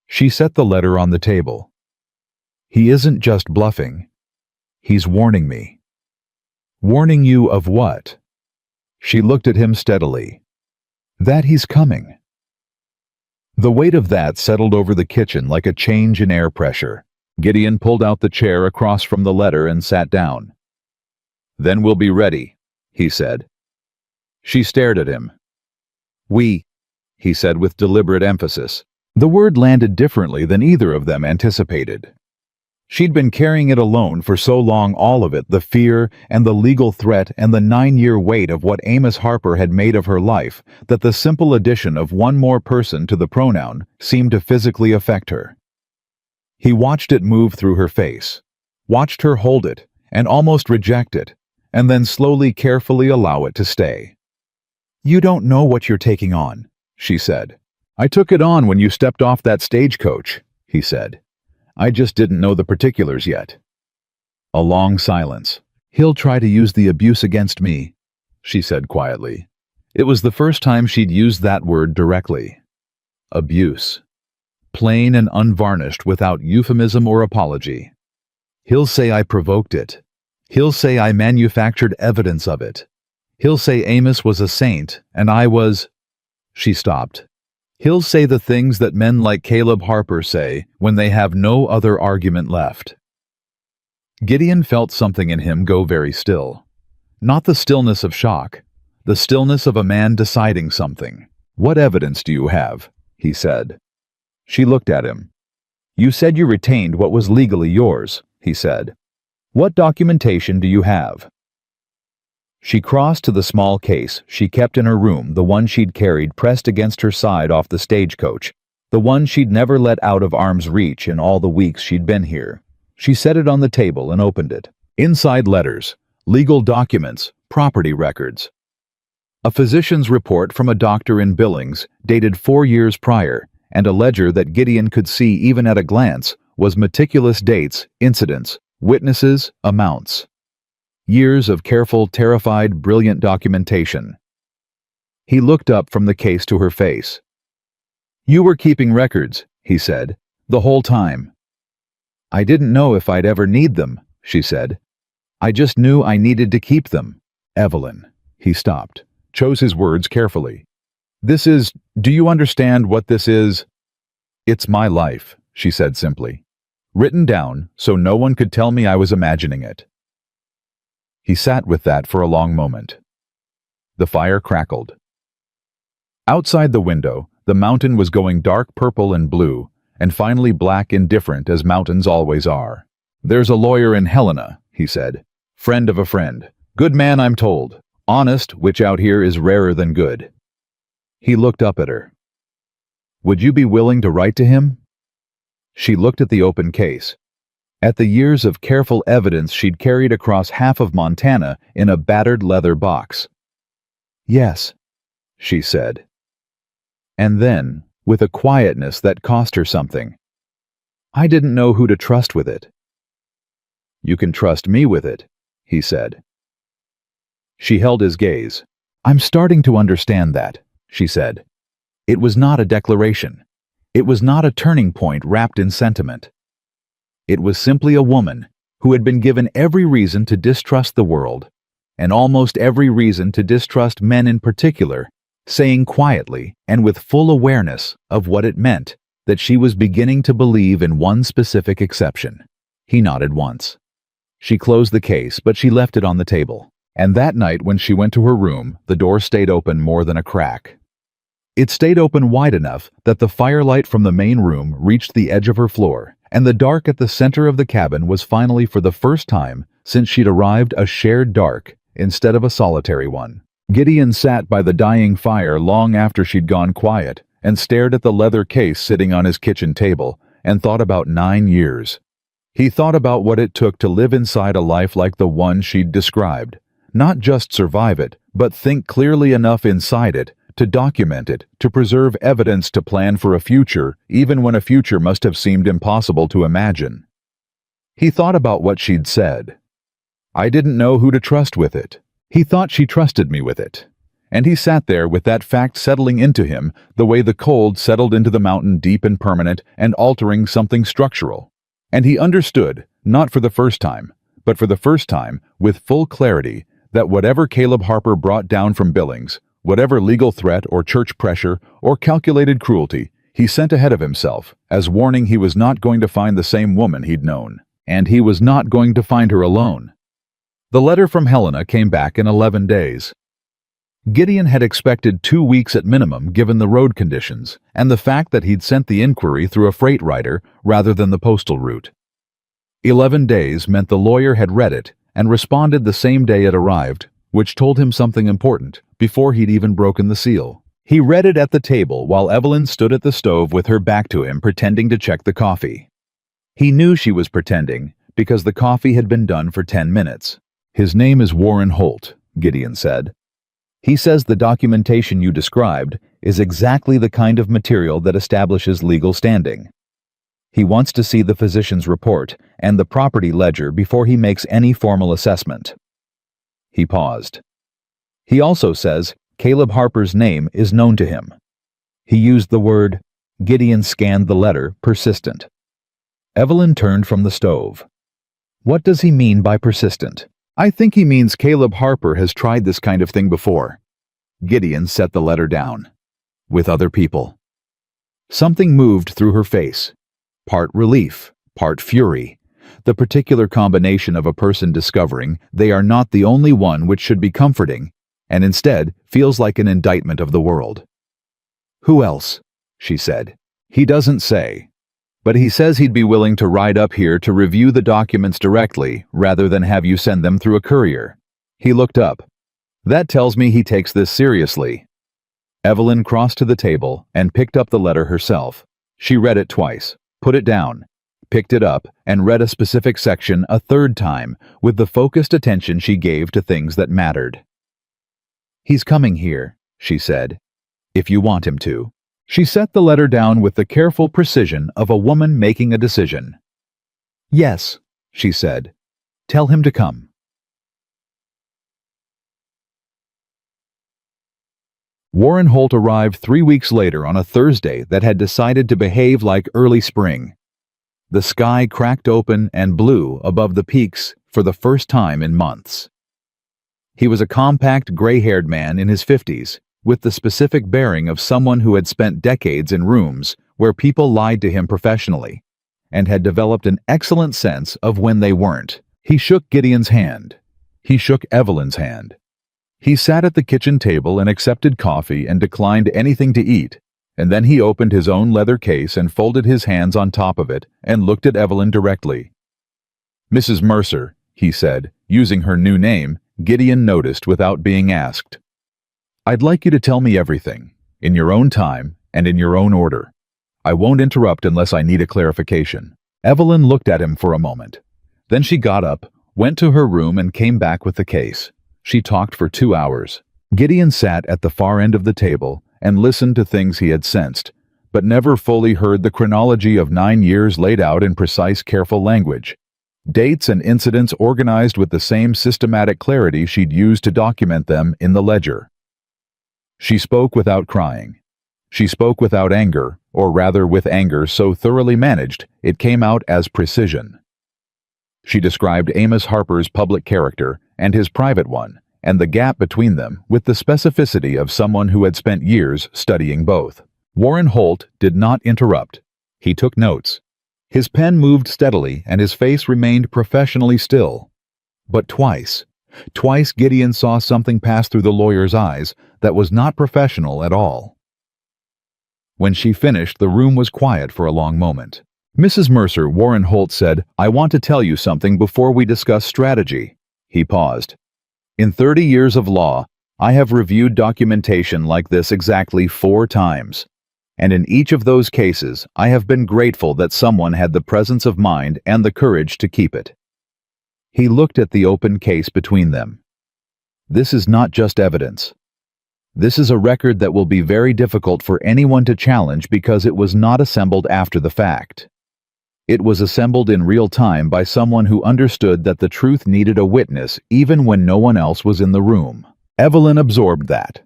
She set the letter on the table. "He isn't just bluffing. He's warning me." "Warning you of what?" She looked at him steadily. "That he's coming." The weight of that settled over the kitchen like a change in air pressure. Gideon pulled out the chair across from the letter and sat down. "Then we'll be ready," he said. She stared at him. "We," he said with deliberate emphasis. The word landed differently than either of them anticipated. She'd been carrying it alone for so long, all of it, the fear and the legal threat and the 9-year weight of what Amos Harper had made of her life, that the simple addition of one more person to the pronoun seemed to physically affect her. He watched it move through her face, watched her hold it and almost reject it, and then slowly, carefully allow it to stay. "You don't know what you're taking on," she said. "I took it on when you stepped off that stagecoach," he said. "I just didn't know the particulars yet." A long silence. "He'll try to use the abuse against me," she said quietly. It was the first time she'd used that word directly. Abuse. Plain and unvarnished, without euphemism or apology. "He'll say I provoked it. He'll say I manufactured evidence of it. He'll say Amos was a saint and I was—" She stopped. "He'll say the things that men like Caleb Harper say when they have no other argument left." Gideon felt something in him go very still. Not the stillness of shock, the stillness of a man deciding something. "What evidence do you have?" he said. She looked at him. "You said you retained what was legally yours," he said. "What documentation do you have?" She crossed to the small case she kept in her room, the one she'd carried pressed against her side off the stagecoach, the one she'd never let out of arm's reach in all the weeks she'd been here. She set it on the table and opened it. Inside letters, legal documents, property records. A physician's report from a doctor in Billings, dated 4 years prior, and a ledger that Gideon could see even at a glance, was meticulous dates, incidents, witnesses, amounts. Years of careful, terrified, brilliant documentation. He looked up from the case to her face. "You were keeping records," he said, "the whole time." "I didn't know if I'd ever need them," she said. "I just knew I needed to keep them." "Evelyn," he stopped, chose his words carefully. Do you understand what this is?" "It's my life," she said simply. "Written down so no one could tell me I was imagining it." He sat with that for a long moment. The fire crackled. Outside the window, the mountain was going dark purple and blue, and finally black indifferent as mountains always are. "There's a lawyer in Helena," he said. "Friend of a friend. Good man, I'm told. Honest, which out here is rarer than good." He looked up at her. "Would you be willing to write to him?" She looked at the open case, at the years of careful evidence she'd carried across half of Montana in a battered leather box. "Yes," she said. And then, with a quietness that cost her something, "I didn't know who to trust with it." "You can trust me with it," he said. She held his gaze. "I'm starting to understand that," she said. It was not a declaration. It was not a turning point wrapped in sentiment. It was simply a woman who had been given every reason to distrust the world, and almost every reason to distrust men in particular, saying quietly and with full awareness of what it meant that she was beginning to believe in one specific exception. He nodded once. She closed the case, but she left it on the table. And that night when she went to her room, the door stayed open more than a crack. It stayed open wide enough that the firelight from the main room reached the edge of her floor, and the dark at the center of the cabin was finally, for the first time since she'd arrived, a shared dark instead of a solitary one. Gideon sat by the dying fire long after she'd gone quiet and stared at the leather case sitting on his kitchen table and thought about 9 years. He thought about what it took to live inside a life like the one she'd described. Not just survive it, but think clearly enough inside it to document it, to preserve evidence, to plan for a future, even when a future must have seemed impossible to imagine. He thought about what she'd said. "I didn't know who to trust with it." He thought she trusted me with it. And he sat there with that fact settling into him the way the cold settled into the mountain, deep and permanent and altering something structural. And he understood, not for the first time, but for the first time, with full clarity, that whatever Caleb Harper brought down from Billings, whatever legal threat or church pressure or calculated cruelty he sent ahead of himself as warning, he was not going to find the same woman he'd known. And he was not going to find her alone. The letter from Helena came back in 11 days. Gideon had expected 2 weeks at minimum given the road conditions and the fact that he'd sent the inquiry through a freight rider rather than the postal route. 11 days meant the lawyer had read it and responded the same day it arrived, which told him something important before he'd even broken the seal. He read it at the table while Evelyn stood at the stove with her back to him, pretending to check the coffee. He knew she was pretending because the coffee had been done for 10 minutes. "His name is Warren Holt," Gideon said. "He says the documentation you described is exactly the kind of material that establishes legal standing. He wants to see the physician's report and the property ledger before he makes any formal assessment." He paused. "He also says Caleb Harper's name is known to him." He used the word. Gideon scanned the letter, persistent. Evelyn turned from the stove. "What does he mean by persistent?" "I think he means Caleb Harper has tried this kind of thing before." Gideon set the letter down. "With other people." Something moved through her face. Part relief, part fury. The particular combination of a person discovering they are not the only one, which should be comforting, and instead feels like an indictment of the world. "Who else?" she said. "He doesn't say. But he says he'd be willing to ride up here to review the documents directly rather than have you send them through a courier." He looked up. "That tells me he takes this seriously." Evelyn crossed to the table and picked up the letter herself. She read it twice, put it down, picked it up and read a specific section a third time with the focused attention she gave to things that mattered. "He's coming here," she said, "if you want him to." She set the letter down with the careful precision of a woman making a decision. "Yes," she said. "Tell him to come." Warren Holt arrived 3 weeks later on a Thursday that had decided to behave like early spring. The sky cracked open and blue above the peaks for the first time in months. He was a compact, gray-haired man in his 50s, with the specific bearing of someone who had spent decades in rooms where people lied to him professionally, and had developed an excellent sense of when they weren't. He shook Gideon's hand. He shook Evelyn's hand. He sat at the kitchen table and accepted coffee and declined anything to eat, and then he opened his own leather case and folded his hands on top of it and looked at Evelyn directly. "Mrs. Mercer," he said, using her new name, Gideon noticed without being asked. "I'd like you to tell me everything, in your own time and in your own order. I won't interrupt unless I need a clarification." Evelyn looked at him for a moment. Then she got up, went to her room and came back with the case. She talked for 2 hours. Gideon sat at the far end of the table and listened to things he had sensed, but never fully heard the chronology of 9 years laid out in precise, careful language. Dates and incidents organized with the same systematic clarity she'd used to document them in the ledger. She spoke without crying. She spoke without anger, or rather with anger so thoroughly managed it came out as precision. She described Amos Harper's public character and his private one, and the gap between them with the specificity of someone who had spent years studying both. Warren Holt did not interrupt. He took notes. His pen moved steadily and his face remained professionally still. But twice Gideon saw something pass through the lawyer's eyes that was not professional at all. When she finished, the room was quiet for a long moment. "Mrs. Mercer," Warren Holt said, "I want to tell you something before we discuss strategy." He paused. "In 30 years of law, I have reviewed documentation like this exactly 4 times. And in each of those cases, I have been grateful that someone had the presence of mind and the courage to keep it." He looked at the open case between them. "This is not just evidence. This is a record that will be very difficult for anyone to challenge because it was not assembled after the fact. It was assembled in real time by someone who understood that the truth needed a witness even when no one else was in the room." Evelyn absorbed that.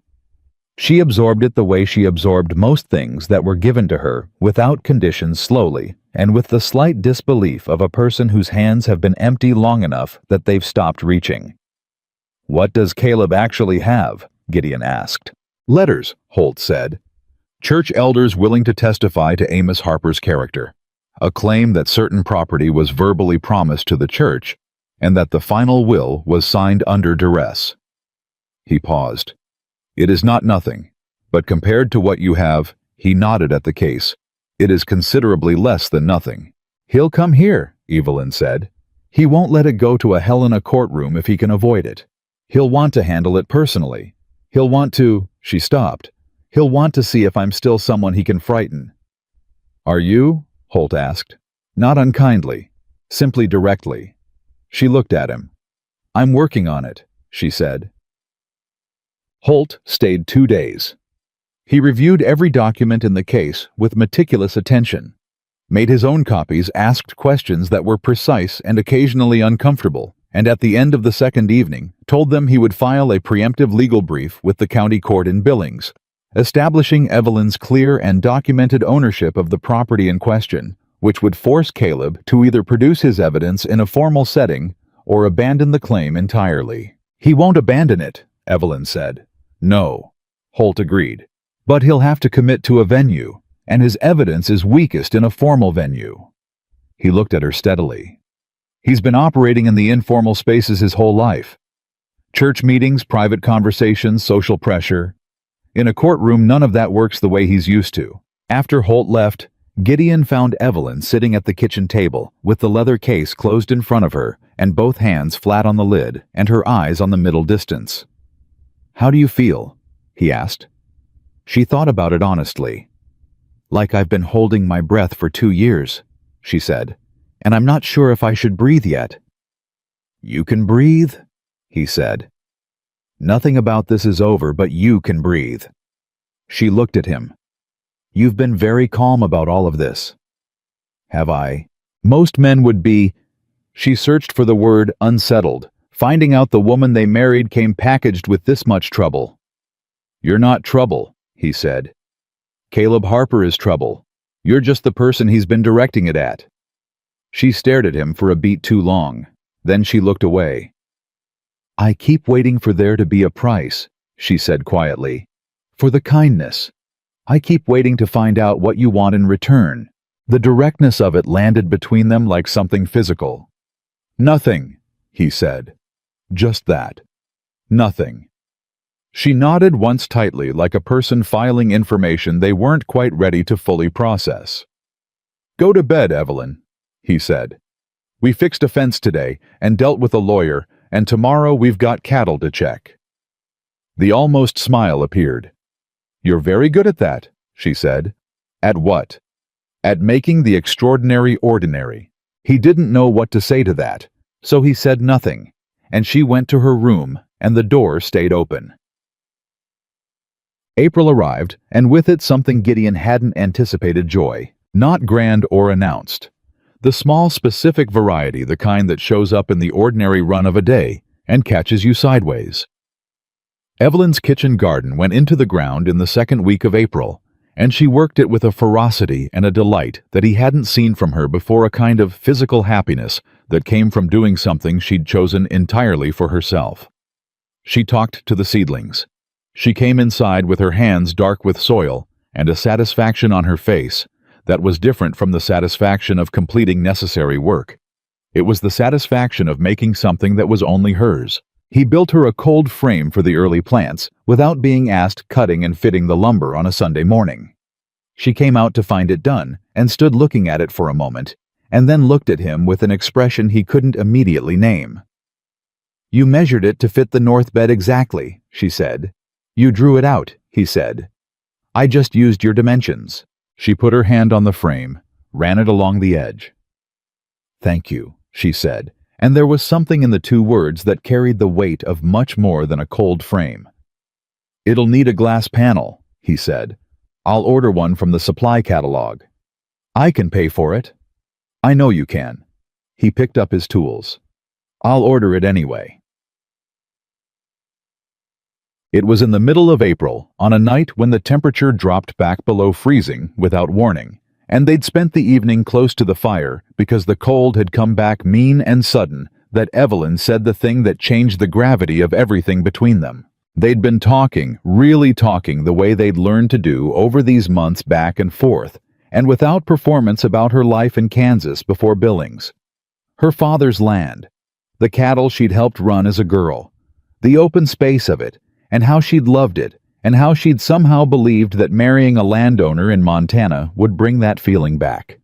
She absorbed it the way she absorbed most things that were given to her, without conditions, slowly, and with the slight disbelief of a person whose hands have been empty long enough that they've stopped reaching. "What does Caleb actually have?" Gideon asked. "Letters," Holt said. "Church elders willing to testify to Amos Harper's character. A claim that certain property was verbally promised to the church, and that the final will was signed under duress." He paused. "It is not nothing, but compared to what you have," he nodded at the case, "it is considerably less than nothing." "He'll come here," Evelyn said. "He won't let it go to a hell in a courtroom if he can avoid it. He'll want to handle it personally. He'll want to—" She stopped. "He'll want to see if I'm still someone he can frighten." "Are you?" Holt asked. Not unkindly, simply directly. She looked at him. "I'm working on it," she said. Holt stayed 2 days. He reviewed every document in the case with meticulous attention, made his own copies, asked questions that were precise and occasionally uncomfortable, and at the end of the second evening told them he would file a preemptive legal brief with the county court in Billings, establishing Evelyn's clear and documented ownership of the property in question, which would force Caleb to either produce his evidence in a formal setting or abandon the claim entirely. "He won't abandon it," Evelyn said. "No," Holt agreed. "But he'll have to commit to a venue, and his evidence is weakest in a formal venue." He looked at her steadily. "He's been operating in the informal spaces his whole life. Church meetings, private conversations, social pressure. In a courtroom, none of that works the way he's used to." After Holt left, Gideon found Evelyn sitting at the kitchen table with the leather case closed in front of her and both hands flat on the lid and her eyes on the middle distance. "How do you feel?" he asked. She thought about it honestly. "Like I've been holding my breath for 2 years," she said. and I'm not sure if I should breathe yet." "You can breathe," he said. "Nothing about this is over, but you can breathe." She looked at him. "You've been very calm about all of this." "Have I?" Most men would be. She searched for the word unsettled, finding out the woman they married came packaged with this much trouble. "You're not trouble," he said. "Caleb Harper is trouble. You're just the person he's been directing it at." She stared at him for a beat too long. Then she looked away. "I keep waiting for there to be a price," she said quietly. "For the kindness. I keep waiting to find out what you want in return." The directness of it landed between them like something physical. "Nothing," he said. "Just that. Nothing." She nodded once tightly, like a person filing information they weren't quite ready to fully process. "Go to bed, Evelyn," he said. "We fixed a fence today and dealt with a lawyer, and tomorrow we've got cattle to check." The almost smile appeared. "You're very good at that," she said. "At what?" "At making the extraordinary ordinary." He didn't know what to say to that, so he said nothing, and she went to her room, and the door stayed open. April arrived, and with it something Gideon hadn't anticipated: joy. Not grand or announced. The small, specific variety, the kind that shows up in the ordinary run of a day and catches you sideways. Evelyn's kitchen garden went into the ground in the second week of April, and she worked it with a ferocity and a delight that he hadn't seen from her before, a kind of physical happiness that came from doing something she'd chosen entirely for herself. She talked to the seedlings. She came inside with her hands dark with soil and a satisfaction on her face that was different from the satisfaction of completing necessary work. It was the satisfaction of making something that was only hers. He built her a cold frame for the early plants without being asked, cutting and fitting the lumber on a Sunday morning. She came out to find it done and stood looking at it for a moment, and then looked at him with an expression he couldn't immediately name. "You measured it to fit the north bed exactly," she said. "You drew it out," he said. "I just used your dimensions." She put her hand on the frame, ran it along the edge. "Thank you," she said, and there was something in the two words that carried the weight of much more than a cold frame. "It'll need a glass panel," he said. "I'll order one from the supply catalog." "I can pay for it." "I know you can." He picked up his tools. "I'll order it anyway." It was in the middle of April, on a night when the temperature dropped back below freezing without warning, and they'd spent the evening close to the fire because the cold had come back mean and sudden, that Evelyn said the thing that changed the gravity of everything between them. They'd been talking, really talking, the way they'd learned to do over these months back and forth, and without performance, about her life in Kansas before Billings. Her father's land, the cattle she'd helped run as a girl, the open space of it, and how she'd loved it, and how she'd somehow believed that marrying a landowner in Montana would bring that feeling back.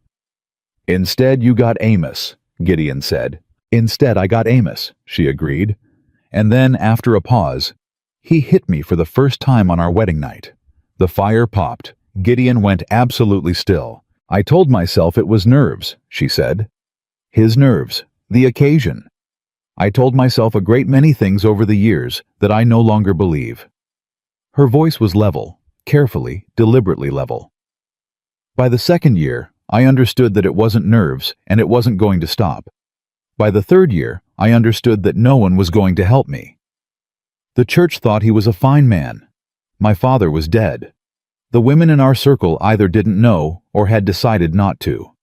"Instead, you got Amos," Gideon said. "Instead, I got Amos," she agreed. And then, after a pause, "He hit me for the first time on our wedding night." The fire popped. Gideon went absolutely still. "I told myself it was nerves," she said. "His nerves. The occasion. I told myself a great many things over the years that I no longer believe." Her voice was level, carefully, deliberately level. "By the second year, I understood that it wasn't nerves and it wasn't going to stop. By the third year, I understood that no one was going to help me. The church thought he was a fine man. My father was dead. The women in our circle either didn't know or had decided not to."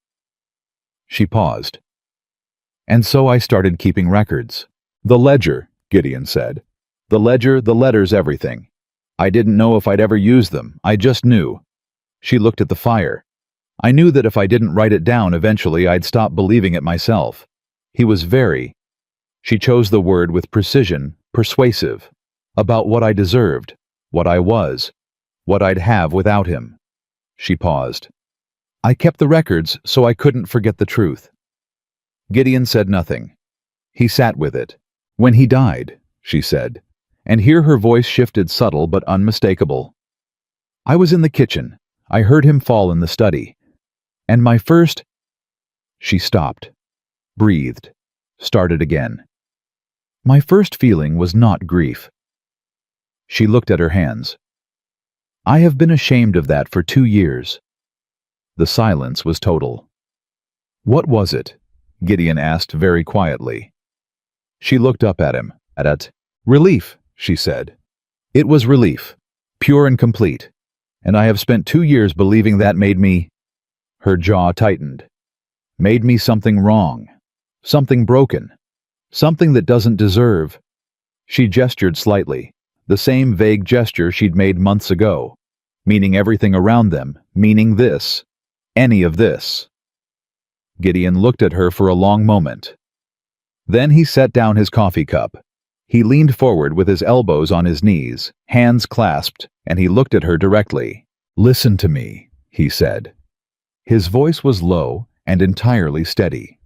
She paused. "And so I started keeping records. The ledger," Gideon said. "The ledger, the letters, everything. I didn't know if I'd ever use them. I just knew." She looked at the fire. "I knew that if I didn't write it down, eventually I'd stop believing it myself. He was very," she chose the word with precision, persuasive, "about what I deserved, what I was, what I'd have without him." She paused. "I kept the records so I couldn't forget the truth." Gideon said nothing. He sat with it. "When he died," she said, and here her voice shifted, subtle but unmistakable. "I was in the kitchen. I heard him fall in the study. And my first—" She stopped. breathed, started again. My first feeling was not grief. She looked at her hands. I have been ashamed of that for 2 years. The silence was total. What was it? Gideon asked very quietly. She looked up at him. Relief, she said. It was relief, pure and complete. And I have spent 2 years believing that made me... Her jaw tightened. Made me something wrong. Something broken. Something that doesn't deserve. She gestured slightly, the same vague gesture she'd made months ago, meaning everything around them, meaning this. Any of this. Gideon looked at her for a long moment. Then he set down his coffee cup. He leaned forward with his elbows on his knees, hands clasped, and he looked at her directly. Listen to me, he said. His voice was low and entirely steady.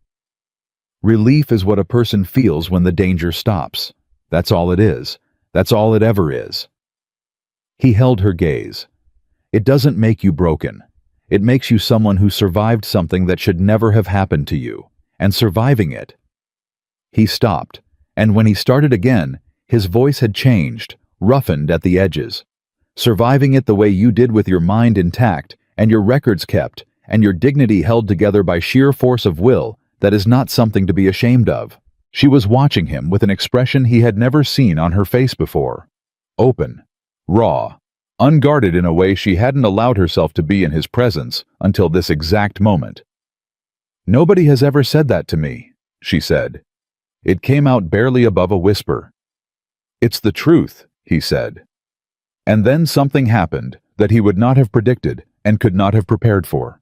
Relief is what a person feels when the danger stops. That's all it is. That's all it ever is. He held her gaze. It doesn't make you broken. It makes you someone who survived something that should never have happened to you, and surviving it. He stopped, and when he started again, his voice had changed, roughened at the edges. Surviving it the way you did with your mind intact, and your records kept, and your dignity held together by sheer force of will, that is not something to be ashamed of. She was watching him with an expression he had never seen on her face before. Open, raw, unguarded in a way she hadn't allowed herself to be in his presence until this exact moment. Nobody has ever said that to me, she said. It came out barely above a whisper. It's the truth, he said. And then something happened that he would not have predicted and could not have prepared for.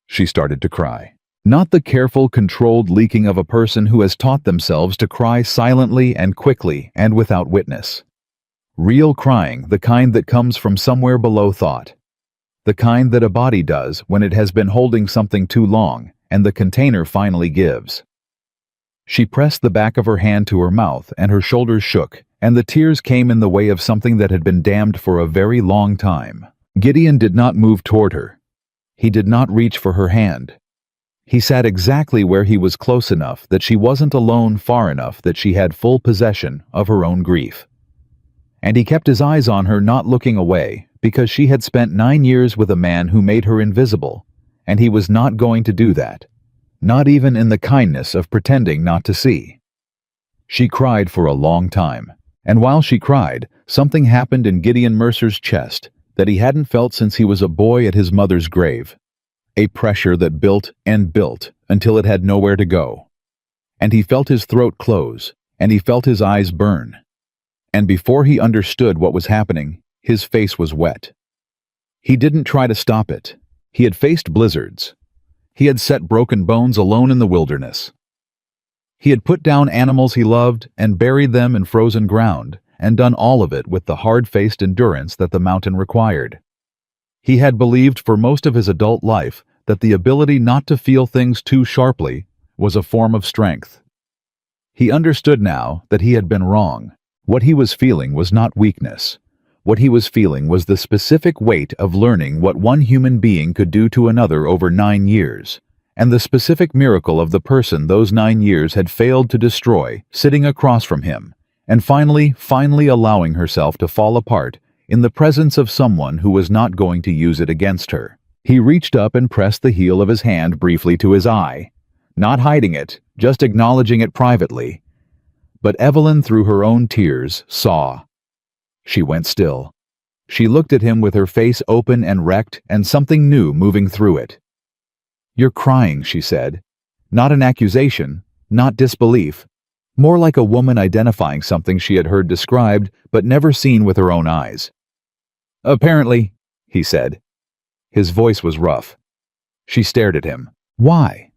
She started to cry. Not the careful, controlled leaking of a person who has taught themselves to cry silently and quickly and without witness. Real crying, the kind that comes from somewhere below thought. The kind that a body does when it has been holding something too long and the container finally gives. She pressed the back of her hand to her mouth and her shoulders shook, and the tears came in the way of something that had been damned for a very long time. Gideon did not move toward her. He did not reach for her hand. He sat exactly where he was close enough that she wasn't alone, far enough that she had full possession of her own grief. And he kept his eyes on her, not looking away, because she had spent 9 years with a man who made her invisible, and he was not going to do that, not even in the kindness of pretending not to see. She cried for a long time, and while she cried, something happened in Gideon Mercer's chest that he hadn't felt since he was a boy at his mother's grave. A pressure that built and built until it had nowhere to go. And he felt his throat close, and he felt his eyes burn. And before he understood what was happening, his face was wet. He didn't try to stop it. He had faced blizzards. He had set broken bones alone in the wilderness. He had put down animals he loved and buried them in frozen ground, and done all of it with the hard-faced endurance that the mountain required. He had believed for most of his adult life that the ability not to feel things too sharply was a form of strength. He understood now that he had been wrong. What he was feeling was not weakness. What he was feeling was the specific weight of learning what one human being could do to another over 9 years, and the specific miracle of the person those 9 years had failed to destroy sitting across from him, and finally allowing herself to fall apart in the presence of someone who was not going to use it against her. He reached up and pressed the heel of his hand briefly to his eye, not hiding it, just acknowledging it privately. But Evelyn, through her own tears, saw. She went still. She looked at him with her face open and wrecked and something new moving through it. "You're crying," she said. Not an accusation, not disbelief. More like a woman identifying something she had heard described but never seen with her own eyes. "Apparently," he said. His voice was rough. She stared at him. "Why?"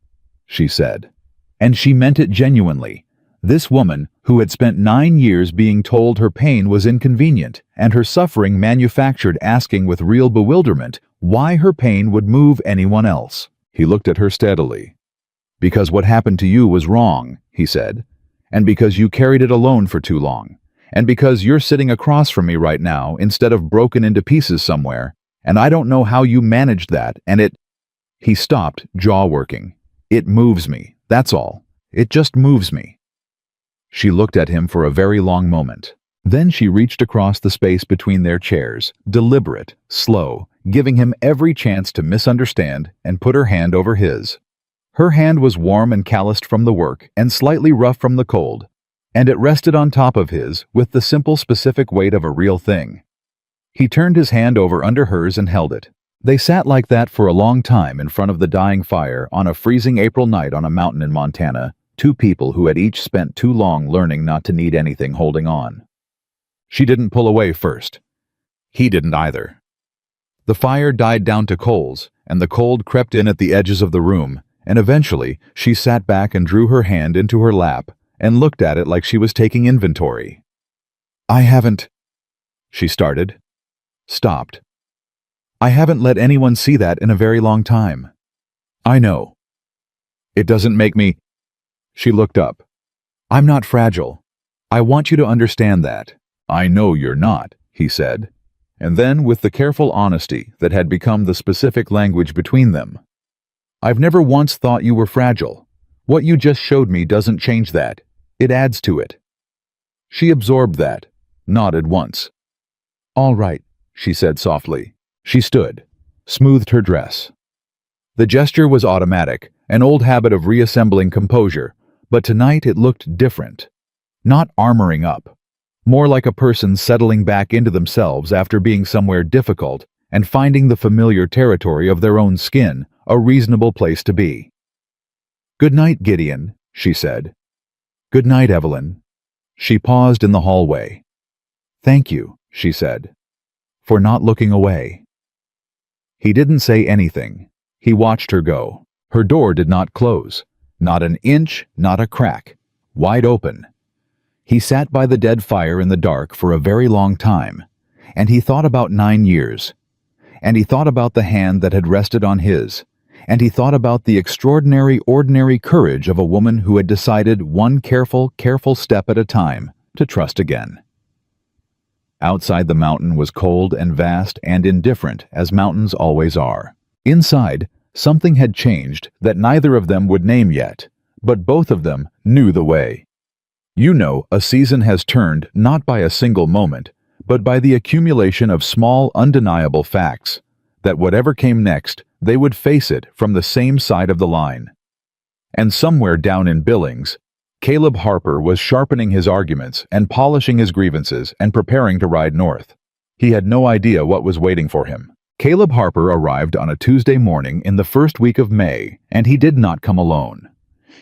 she said. And she meant it genuinely. This woman, who had spent 9 years being told her pain was inconvenient and her suffering manufactured, asking with real bewilderment why her pain would move anyone else. He looked at her steadily. "Because what happened to you was wrong," he said. "And because you carried it alone for too long. And because you're sitting across from me right now instead of broken into pieces somewhere, and I don't know how you managed that, and it..." He stopped, jaw working. "It moves me, that's all. It just moves me." She looked at him for a very long moment. Then she reached across the space between their chairs, deliberate, slow, giving him every chance to misunderstand, and put her hand over his. Her hand was warm and calloused from the work and slightly rough from the cold, and it rested on top of his with the simple specific weight of a real thing. He turned his hand over under hers and held it. They sat like that for a long time in front of the dying fire on a freezing April night on a mountain in Montana, two people who had each spent too long learning not to need anything holding on. She didn't pull away first. He didn't either. The fire died down to coals, and the cold crept in at the edges of the room, and eventually she sat back and drew her hand into her lap and looked at it like she was taking inventory. "I haven't," she started. Stopped. "I haven't let anyone see that in a very long time." "I know." "It doesn't make me—" She looked up. "I'm not fragile. I want you to understand that." "I know you're not," he said. And then, with the careful honesty that had become the specific language between them, "I've never once thought you were fragile. What you just showed me doesn't change that. It adds to it." She absorbed that, nodded once. "All right," she said softly. She stood, smoothed her dress. The gesture was automatic, an old habit of reassembling composure, but tonight it looked different. Not armoring up. More like a person settling back into themselves after being somewhere difficult and finding the familiar territory of their own skin a reasonable place to be. "Good night, Gideon," she said. "Good night, Evelyn." She paused in the hallway. "Thank you," she said, "for not looking away." He didn't say anything. He watched her go. Her door did not close. Not an inch, not a crack. Wide open. He sat by the dead fire in the dark for a very long time, and he thought about 9 years. And he thought about the hand that had rested on his, and he thought about the extraordinary, ordinary courage of a woman who had decided one careful, careful step at a time to trust again. Outside the mountain was cold and vast and indifferent, as mountains always are. Inside, something had changed that neither of them would name yet, but both of them knew the way. You know, a season has turned not by a single moment, but by the accumulation of small, undeniable facts, that whatever came next, they would face it from the same side of the line. And somewhere down in Billings, Caleb Harper was sharpening his arguments and polishing his grievances and preparing to ride north. He had no idea what was waiting for him. Caleb Harper arrived on a Tuesday morning in the first week of May, and he did not come alone.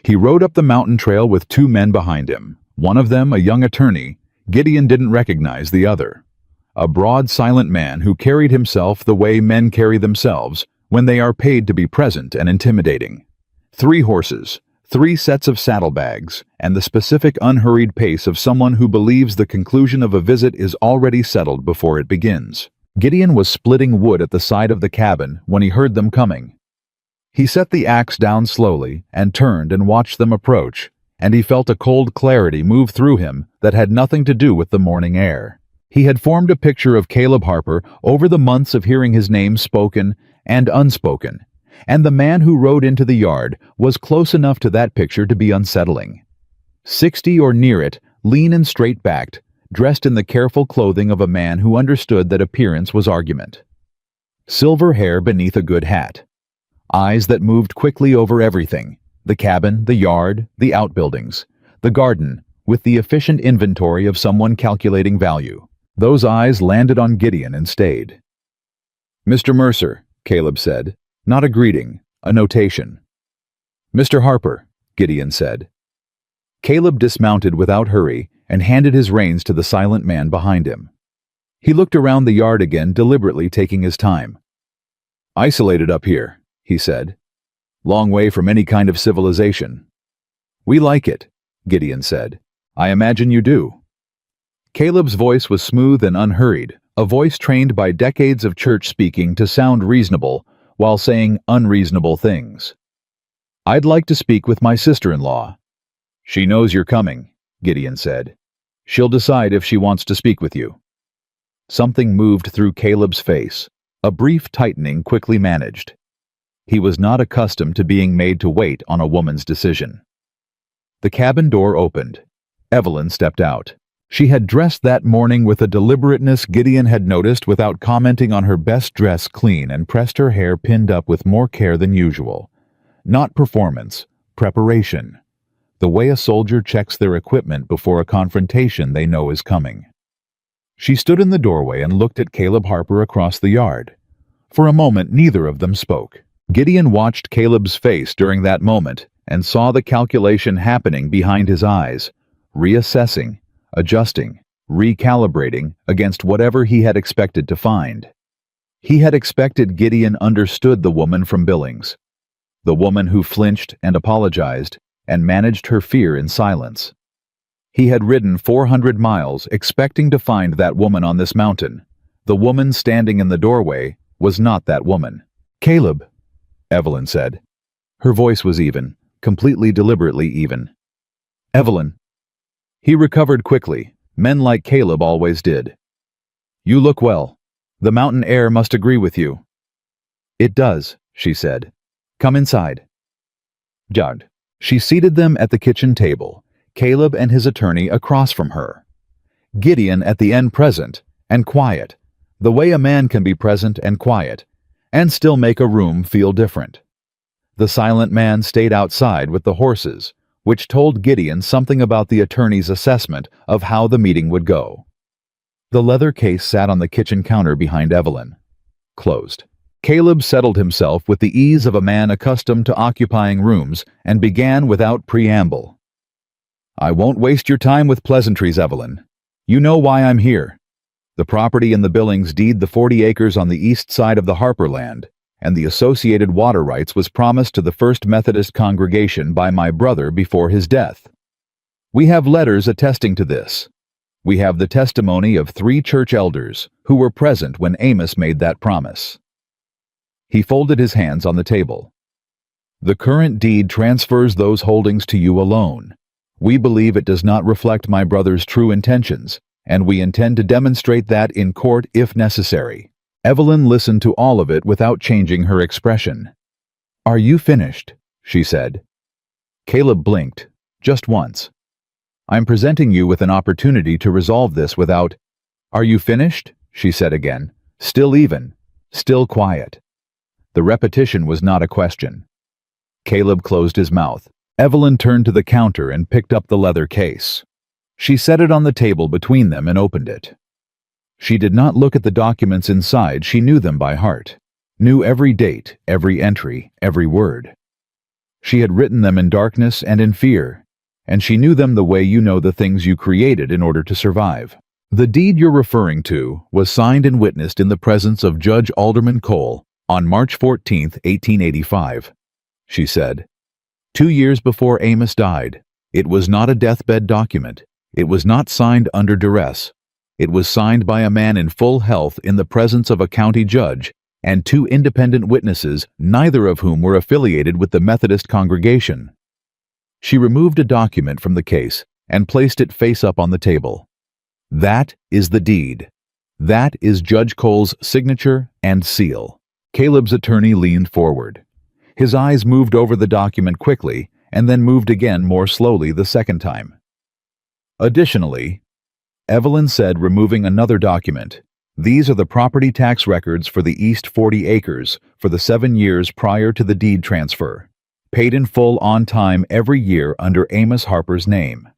He rode up the mountain trail with 2 men behind him. One of them, a young attorney. Gideon didn't recognize the other. A broad, silent man who carried himself the way men carry themselves when they are paid to be present and intimidating. 3 horses, 3 sets of saddlebags, and the specific unhurried pace of someone who believes the conclusion of a visit is already settled before it begins. Gideon was splitting wood at the side of the cabin when he heard them coming. He set the axe down slowly and turned and watched them approach, and he felt a cold clarity move through him that had nothing to do with the morning air. He had formed a picture of Caleb Harper over the months of hearing his name spoken and unspoken, and the man who rode into the yard was close enough to that picture to be unsettling. 60 or near it, lean and straight-backed, dressed in the careful clothing of a man who understood that appearance was argument. Silver hair beneath a good hat. Eyes that moved quickly over everything, the cabin, the yard, the outbuildings, the garden, with the efficient inventory of someone calculating value. Those eyes landed on Gideon and stayed. "Mr. Mercer," Caleb said, not a greeting, a notation. "Mr. Harper," Gideon said. Caleb dismounted without hurry and handed his reins to the silent man behind him. He looked around the yard again, deliberately taking his time. "Isolated up here," he said. "Long way from any kind of civilization." "We like it," Gideon said. "I imagine you do." Caleb's voice was smooth and unhurried, a voice trained by decades of church speaking to sound reasonable while saying unreasonable things. "I'd like to speak with my sister-in-law." "She knows you're coming," Gideon said. "She'll decide if she wants to speak with you." Something moved through Caleb's face, a brief tightening quickly managed. He was not accustomed to being made to wait on a woman's decision. The cabin door opened. Evelyn stepped out. She had dressed that morning with a deliberateness Gideon had noticed without commenting on her best dress clean and pressed her hair pinned up with more care than usual. Not performance, preparation. The way a soldier checks their equipment before a confrontation they know is coming. She stood in the doorway and looked at Caleb Harper across the yard. For a moment, neither of them spoke. Gideon watched Caleb's face during that moment and saw the calculation happening behind his eyes, reassessing, adjusting, recalibrating against whatever he had expected to find. He had expected Gideon understood the woman from Billings, the woman who flinched and apologized and managed her fear in silence. He had ridden 400 miles expecting to find that woman on this mountain. The woman standing in the doorway was not that woman. "Caleb," Evelyn said. Her voice was even, completely deliberately even. "Evelyn." He recovered quickly. Men like Caleb always did. "You look well. The mountain air must agree with you." "It does," she said. "Come inside." Jugged. She seated them at the kitchen table, Caleb and his attorney across from her. Gideon at the end present, and quiet, the way a man can be present and quiet, and still make a room feel different. The silent man stayed outside with the horses, which told Gideon something about the attorney's assessment of how the meeting would go. The leather case sat on the kitchen counter behind Evelyn. Closed. Caleb settled himself with the ease of a man accustomed to occupying rooms and began without preamble. "I won't waste your time with pleasantries, Evelyn. You know why I'm here. The property in the Billings deed the 40 acres on the east side of the Harper land, and the associated water rights was promised to the First Methodist congregation by my brother before his death. We have letters attesting to this. We have the testimony of 3 church elders who were present when Amos made that promise." He folded his hands on the table. "The current deed transfers those holdings to you alone. We believe it does not reflect my brother's true intentions, and we intend to demonstrate that in court if necessary." Evelyn listened to all of it without changing her expression. "Are you finished?" she said. Caleb blinked, just once. "I'm presenting you with an opportunity to resolve this without—" "Are you finished?" she said again, still even, still quiet. The repetition was not a question. Caleb closed his mouth. Evelyn turned to the counter and picked up the leather case. She set it on the table between them and opened it. She did not look at the documents inside. She knew them by heart, knew every date, every entry, every word. She had written them in darkness and in fear, and she knew them the way you know the things you created in order to survive. "The deed you're referring to was signed and witnessed in the presence of Judge Alderman Cole on March 14, 1885, she said. 2 years before Amos died. It was not a deathbed document. It was not signed under duress. It was signed by a man in full health in the presence of a county judge and 2 independent witnesses, neither of whom were affiliated with the Methodist congregation." She removed a document from the case and placed it face up on the table. "That is the deed. That is Judge Cole's signature and seal." Caleb's attorney leaned forward. His eyes moved over the document quickly and then moved again more slowly the second time. "Additionally," Evelyn said, removing another document, "these are the property tax records for the east 40 acres for the 7 years prior to the deed transfer, paid in full on time every year under Amos Harper's name.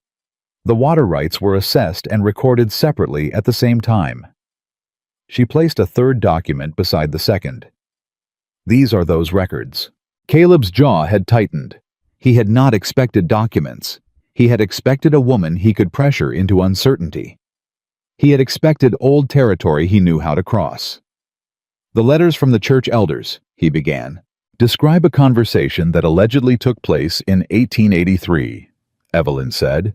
The water rights were assessed and recorded separately at the same time." She placed a third document beside the second. "These are those records." Caleb's jaw had tightened. He had not expected documents. He had expected a woman he could pressure into uncertainty. He had expected old territory he knew how to cross. "The letters from the church elders," he began, "describe a conversation that allegedly took place in 1883, Evelyn said.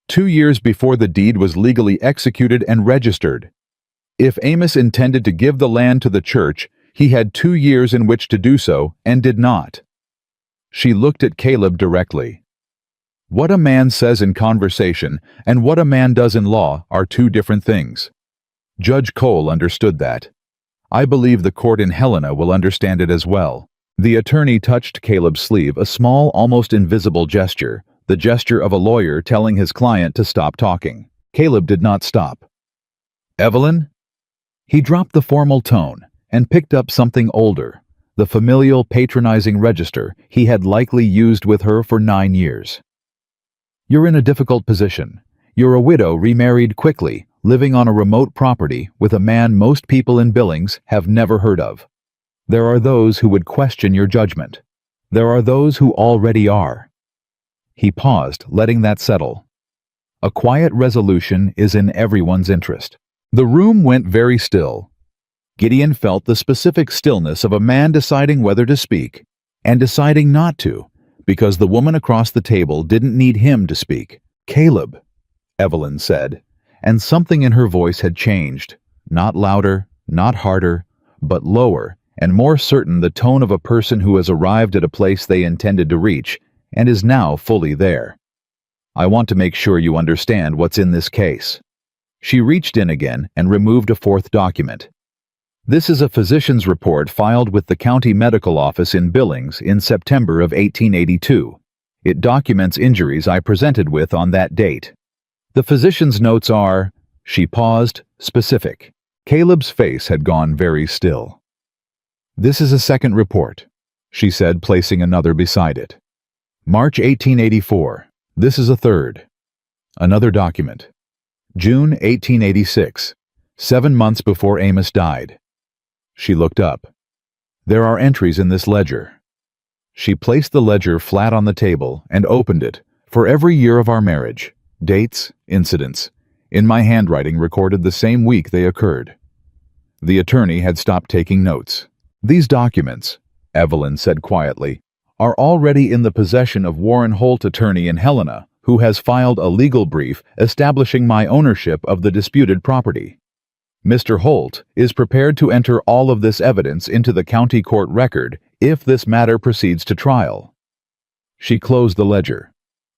2 years before the deed was legally executed and registered. If Amos intended to give the land to the church, he had 2 years in which to do so and did not." She looked at Caleb directly. What a man says in conversation and what a man does in law are 2 different things. Judge Cole understood that. I believe the court in Helena will understand it as well. The attorney touched Caleb's sleeve, a small, almost invisible gesture, the gesture of a lawyer telling his client to stop talking. Caleb did not stop. "Evelyn?" He dropped the formal tone and picked up something older, the familial, patronizing register he had likely used with her for 9 years. "You're in a difficult position. You're a widow remarried quickly, living on a remote property with a man most people in Billings have never heard of. There are those who would question your judgment. There are those who already are." He paused, letting that settle. A quiet resolution is in everyone's interest. The room went very still. Gideon felt the specific stillness of a man deciding whether to speak and deciding not to, because the woman across the table didn't need him to speak. "Caleb," Evelyn said, and something in her voice had changed, not louder, not harder, but lower and more certain, the tone of a person who has arrived at a place they intended to reach and is now fully there. "I want to make sure you understand what's in this case." She reached in again and removed a fourth document. "This is a physician's report filed with the county medical office in Billings in September of 1882. It documents injuries I presented with on that date. The physician's notes are," she paused, "specific." Caleb's face had gone very still. "This is a second report," she said, placing another beside it. "March 1884. This is a third." Another document. "June 1886, 7 months before Amos died." She looked up. "There are entries in this ledger." She placed the ledger flat on the table and opened it. "For every year of our marriage, dates, incidents, in my handwriting recorded the same week they occurred." The attorney had stopped taking notes. "These documents," Evelyn said quietly, "are already in the possession of Warren Holt, attorney in Helena, who has filed a legal brief establishing my ownership of the disputed property. Mr. Holt is prepared to enter all of this evidence into the county court record if this matter proceeds to trial." She closed the ledger.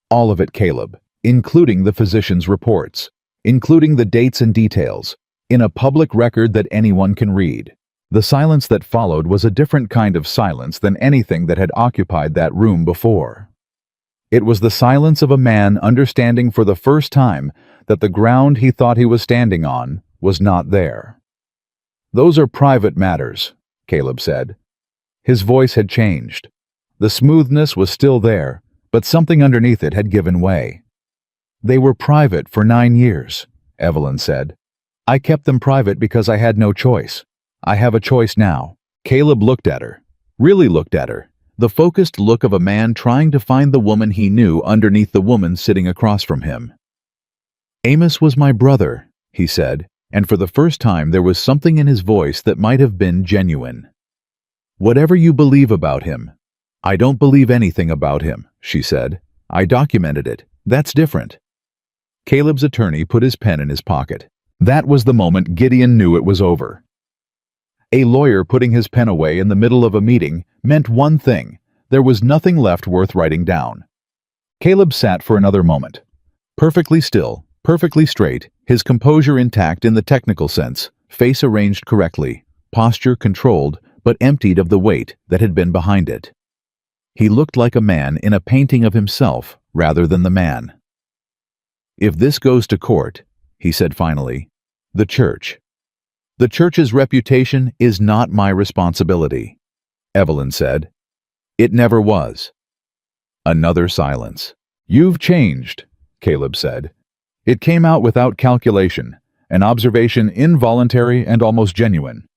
"All of it, Caleb, including the physician's reports, including the dates and details, in a public record that anyone can read." The silence that followed was a different kind of silence than anything that had occupied that room before. It was the silence of a man understanding for the first time that the ground he thought he was standing on was not there. "Those are private matters," Caleb said. His voice had changed. The smoothness was still there, but something underneath it had given way. "They were private for 9 years, Evelyn said. "I kept them private because I had no choice. I have a choice now." Caleb looked at her, really looked at her, the focused look of a man trying to find the woman he knew underneath the woman sitting across from him. "Amos was my brother," he said, and for the first time there was something in his voice that might have been genuine. "Whatever you believe about him." "I don't believe anything about him," she said. "I documented it. That's different." Caleb's attorney put his pen in his pocket. That was the moment Gideon knew it was over. A lawyer putting his pen away in the middle of a meeting meant one thing: there was nothing left worth writing down. Caleb sat for another moment. Perfectly still, perfectly straight, his composure intact in the technical sense, face arranged correctly, posture controlled but emptied of the weight that had been behind it. He looked like a man in a painting of himself rather than the man. "If this goes to court," he said finally, "the church's reputation is not my responsibility," Evelyn said. "It never was." Another silence. "You've changed," Caleb said. It came out without calculation, an observation involuntary and almost genuine.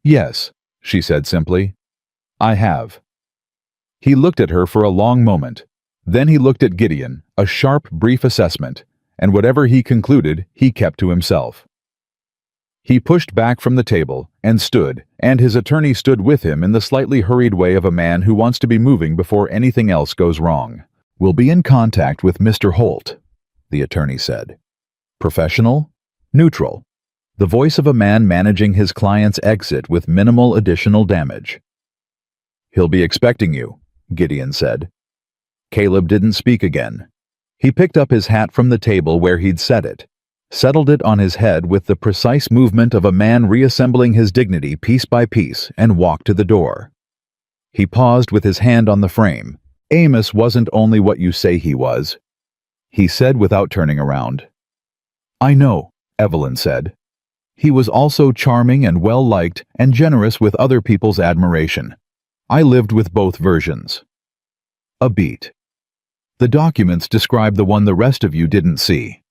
"Yes," she said simply. "I have." He looked at her for a long moment. Then he looked at Gideon, a sharp, brief assessment, and whatever he concluded, he kept to himself. He pushed back from the table and stood, and his attorney stood with him in the slightly hurried way of a man who wants to be moving before anything else goes wrong. "We'll be in contact with Mr. Holt," the attorney said. Professional, neutral, the voice of a man managing his client's exit with minimal additional damage. "He'll be expecting you," Gideon said. Caleb didn't speak again. He picked up his hat from the table where he'd set it, settled it on his head with the precise movement of a man reassembling his dignity piece by piece, and walked to the door. He paused with his hand on the frame, Amos wasn't only what you say he was, he said without turning around. I know, Evelyn said. He was also charming and well-liked and generous with other people's admiration. I lived with both versions. A beat. The documents describe the one the rest of you didn't see.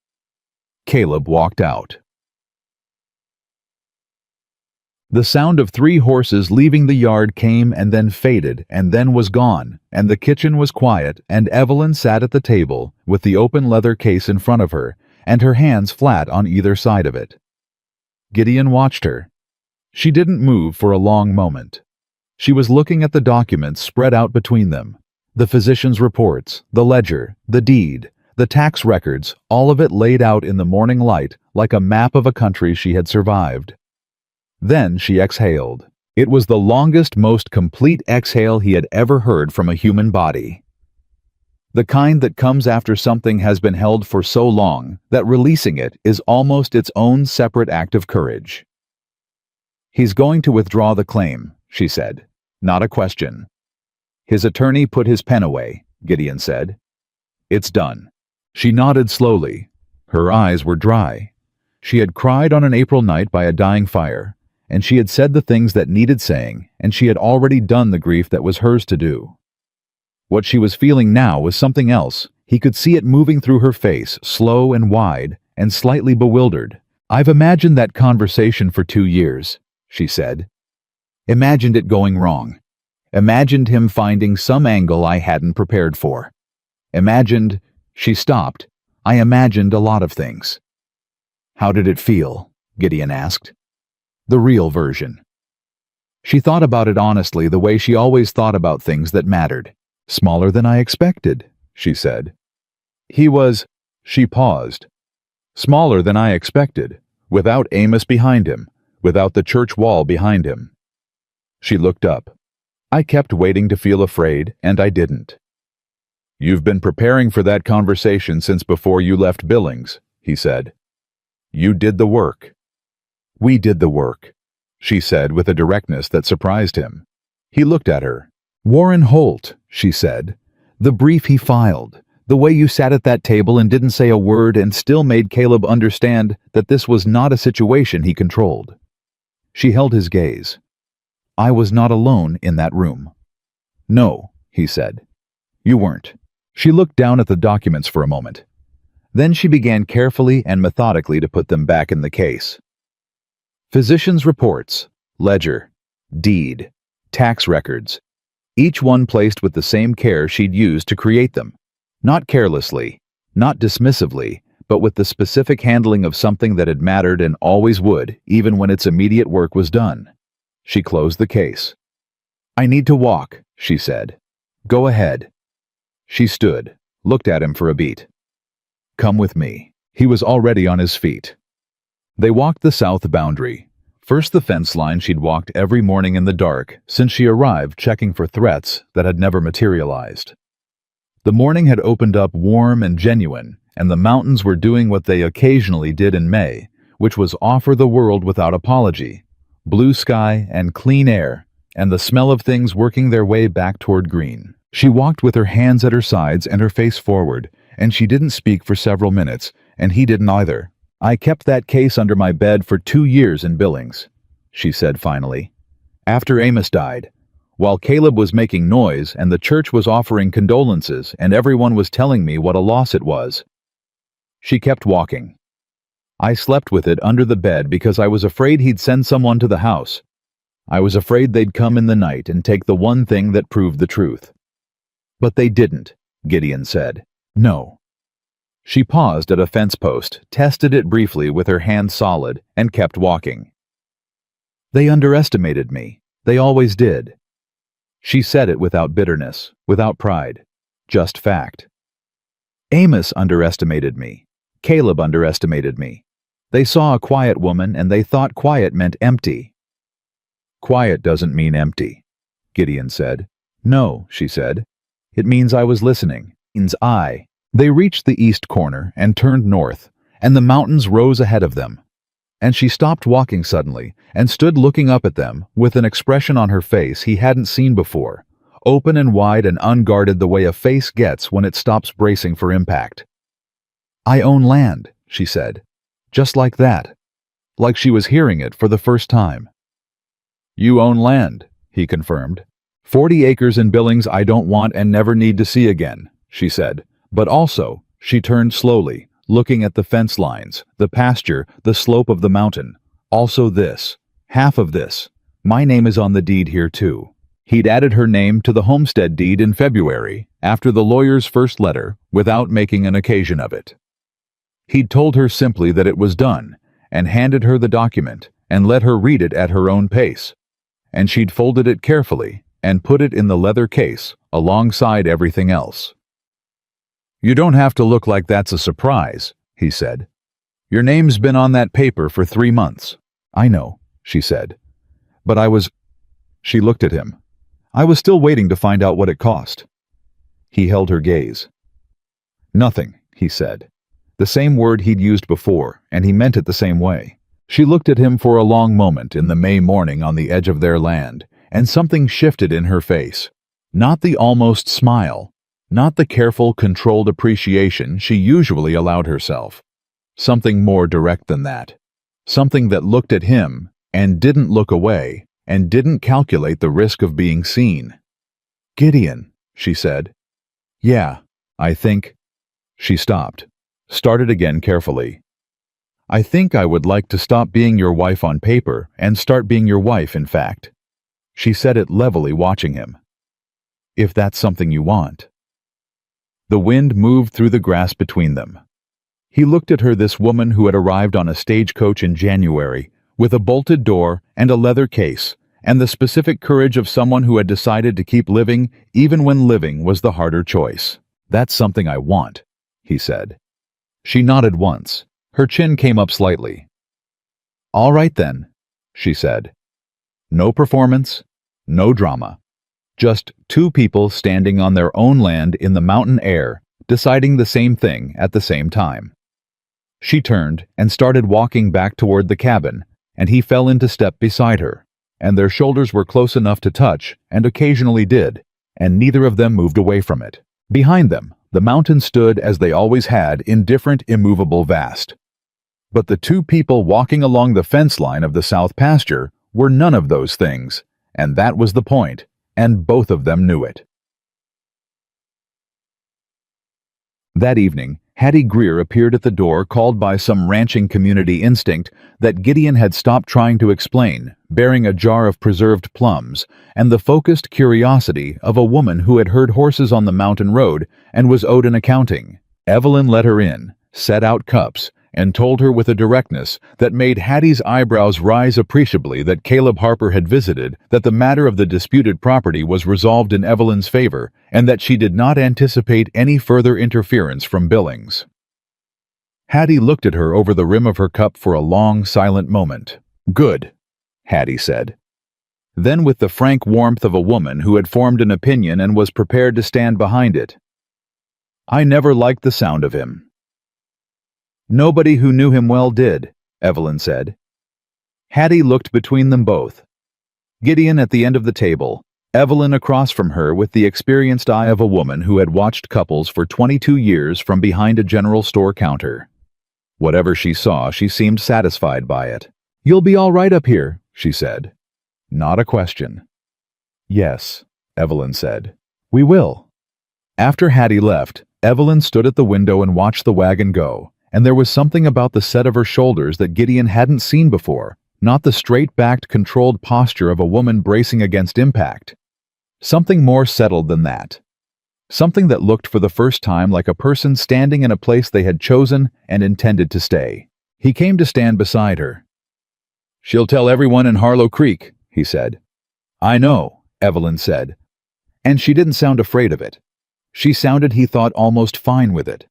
Caleb walked out. The sound of 3 horses leaving the yard came and then faded and then was gone, and the kitchen was quiet, and Evelyn sat at the table with the open leather case in front of her and her hands flat on either side of it. Gideon watched her. She didn't move for a long moment. She was looking at the documents spread out between them. The physician's reports, the ledger, the deed, the tax records, all of it laid out in the morning light like a map of a country she had survived. Then she exhaled. It was the longest, most complete exhale he had ever heard from a human body. The kind that comes after something has been held for so long that releasing it is almost its own separate act of courage. He's going to withdraw the claim, she said. Not a question. His attorney put his pen away, Gideon said. It's done. She nodded slowly. Her eyes were dry. She had cried on an April night by a dying fire, and she had said the things that needed saying, and she had already done the grief that was hers to do. What she was feeling now was something else. He could see it moving through her face, slow and wide, and slightly bewildered. I've imagined that conversation for 2 years, she said. Imagined it going wrong. Imagined him finding some angle I hadn't prepared for. Imagined... She stopped. I imagined a lot of things. How did it feel? Gideon asked. The real version. She thought about it honestly, the way she always thought about things that mattered. Smaller than I expected, she said. He was... She paused. Smaller than I expected, without Amos behind him, without the church wall behind him. She looked up. I kept waiting to feel afraid, and I didn't. You've been preparing for that conversation since before you left Billings, he said. You did the work. We did the work, she said with a directness that surprised him. He looked at her. Warren Holt, she said. The brief he filed, the way you sat at that table and didn't say a word and still made Caleb understand that this was not a situation he controlled. She held his gaze. I was not alone in that room. No, he said. You weren't. She looked down at the documents for a moment. Then she began carefully and methodically to put them back in the case. Physician's reports, ledger, deed, tax records, each one placed with the same care she'd used to create them. Not carelessly, not dismissively, but with the specific handling of something that had mattered and always would, even when its immediate work was done. She closed the case. I need to walk, she said. Go ahead. She stood, looked at him for a beat. Come with me. He was already on his feet. They walked the south boundary. First the fence line she'd walked every morning in the dark since she arrived, checking for threats that had never materialized. The morning had opened up warm and genuine, and the mountains were doing what they occasionally did in May, which was offer the world without apology. Blue sky and clean air, and the smell of things working their way back toward green. She walked with her hands at her sides and her face forward, and she didn't speak for several minutes, and he didn't either. I kept that case under my bed for 2 years in Billings, she said finally. After Amos died, while Caleb was making noise and the church was offering condolences and everyone was telling me what a loss it was. She kept walking. I slept with it under the bed because I was afraid he'd send someone to the house. I was afraid they'd come in the night and take the one thing that proved the truth. But they didn't, Gideon said. No. She paused at a fence post, tested it briefly with her hand solid, and kept walking. They underestimated me. They always did. She said it without bitterness, without pride, just fact. Amos underestimated me. Caleb underestimated me. They saw a quiet woman and they thought quiet meant empty. Quiet doesn't mean empty, Gideon said. No, she said. It means I was listening. It means I. They reached the east corner and turned north, and the mountains rose ahead of them. And she stopped walking suddenly and stood looking up at them with an expression on her face he hadn't seen before, open and wide and unguarded the way a face gets when it stops bracing for impact. "I own land," she said, just like that, like she was hearing it for the first time. "You own land," he confirmed. 40 acres in Billings I don't want and never need to see again," she said. But also, she turned slowly, looking at the fence lines, the pasture, the slope of the mountain. "Also this. Half of this. My name is on the deed here too." He'd added her name to the homestead deed in February, after the lawyer's first letter, without making an occasion of it. He'd told her simply that it was done, and handed her the document, and let her read it at her own pace. And she'd folded it carefully, and put it in the leather case, alongside everything else. "You don't have to look like that's a surprise," he said. "Your name's been on that paper for 3 months." "I know," she said. "But I was—" She looked at him. "I was still waiting to find out what it cost." He held her gaze. "Nothing," he said. The same word he'd used before, and he meant it the same way. She looked at him for a long moment in the May morning on the edge of their land, and something shifted in her face. Not the almost smile, not the careful, controlled appreciation she usually allowed herself. Something more direct than that. Something that looked at him, and didn't look away, and didn't calculate the risk of being seen. "Gideon," she said. "Yeah, I think—" She stopped, started again carefully. "I think I would like to stop being your wife on paper and start being your wife, in fact." She said it levelly, watching him. "If that's something you want." The wind moved through the grass between them. He looked at her, this woman who had arrived on a stagecoach in January, with a bolted door and a leather case, and the specific courage of someone who had decided to keep living even when living was the harder choice. "That's something I want," he said. She nodded once. Her chin came up slightly. "All right then," she said. No performance, no drama. Just two people standing on their own land in the mountain air, deciding the same thing at the same time. She turned and started walking back toward the cabin, and he fell into step beside her, and their shoulders were close enough to touch, and occasionally did, and neither of them moved away from it. Behind them, the mountain stood as they always had, indifferent, immovable, vast. But the two people walking along the fence line of the south pasture were none of those things, and that was the point, and both of them knew it. That evening, Hattie Greer appeared at the door, called by some ranching community instinct that Gideon had stopped trying to explain, bearing a jar of preserved plums, and the focused curiosity of a woman who had heard horses on the mountain road and was owed an accounting. Evelyn let her in, set out cups, and told her with a directness that made Hattie's eyebrows rise appreciably that Caleb Harper had visited, that the matter of the disputed property was resolved in Evelyn's favor, and that she did not anticipate any further interference from Billings. Hattie looked at her over the rim of her cup for a long, silent moment. "Good," Hattie said. Then, with the frank warmth of a woman who had formed an opinion and was prepared to stand behind it, "I never liked the sound of him." "Nobody who knew him well did," Evelyn said. Hattie looked between them both. Gideon at the end of the table, Evelyn across from her with the experienced eye of a woman who had watched couples for 22 years from behind a general store counter. Whatever she saw, she seemed satisfied by it. "You'll be all right up here," she said. Not a question. "Yes," Evelyn said. "We will." After Hattie left, Evelyn stood at the window and watched the wagon go, and there was something about the set of her shoulders that Gideon hadn't seen before, not the straight-backed, controlled posture of a woman bracing against impact. Something more settled than that. Something that looked for the first time like a person standing in a place they had chosen and intended to stay. He came to stand beside her. "She'll tell everyone in Harlow Creek," he said. "I know," Evelyn said. And she didn't sound afraid of it. She sounded, he thought, almost fine with it.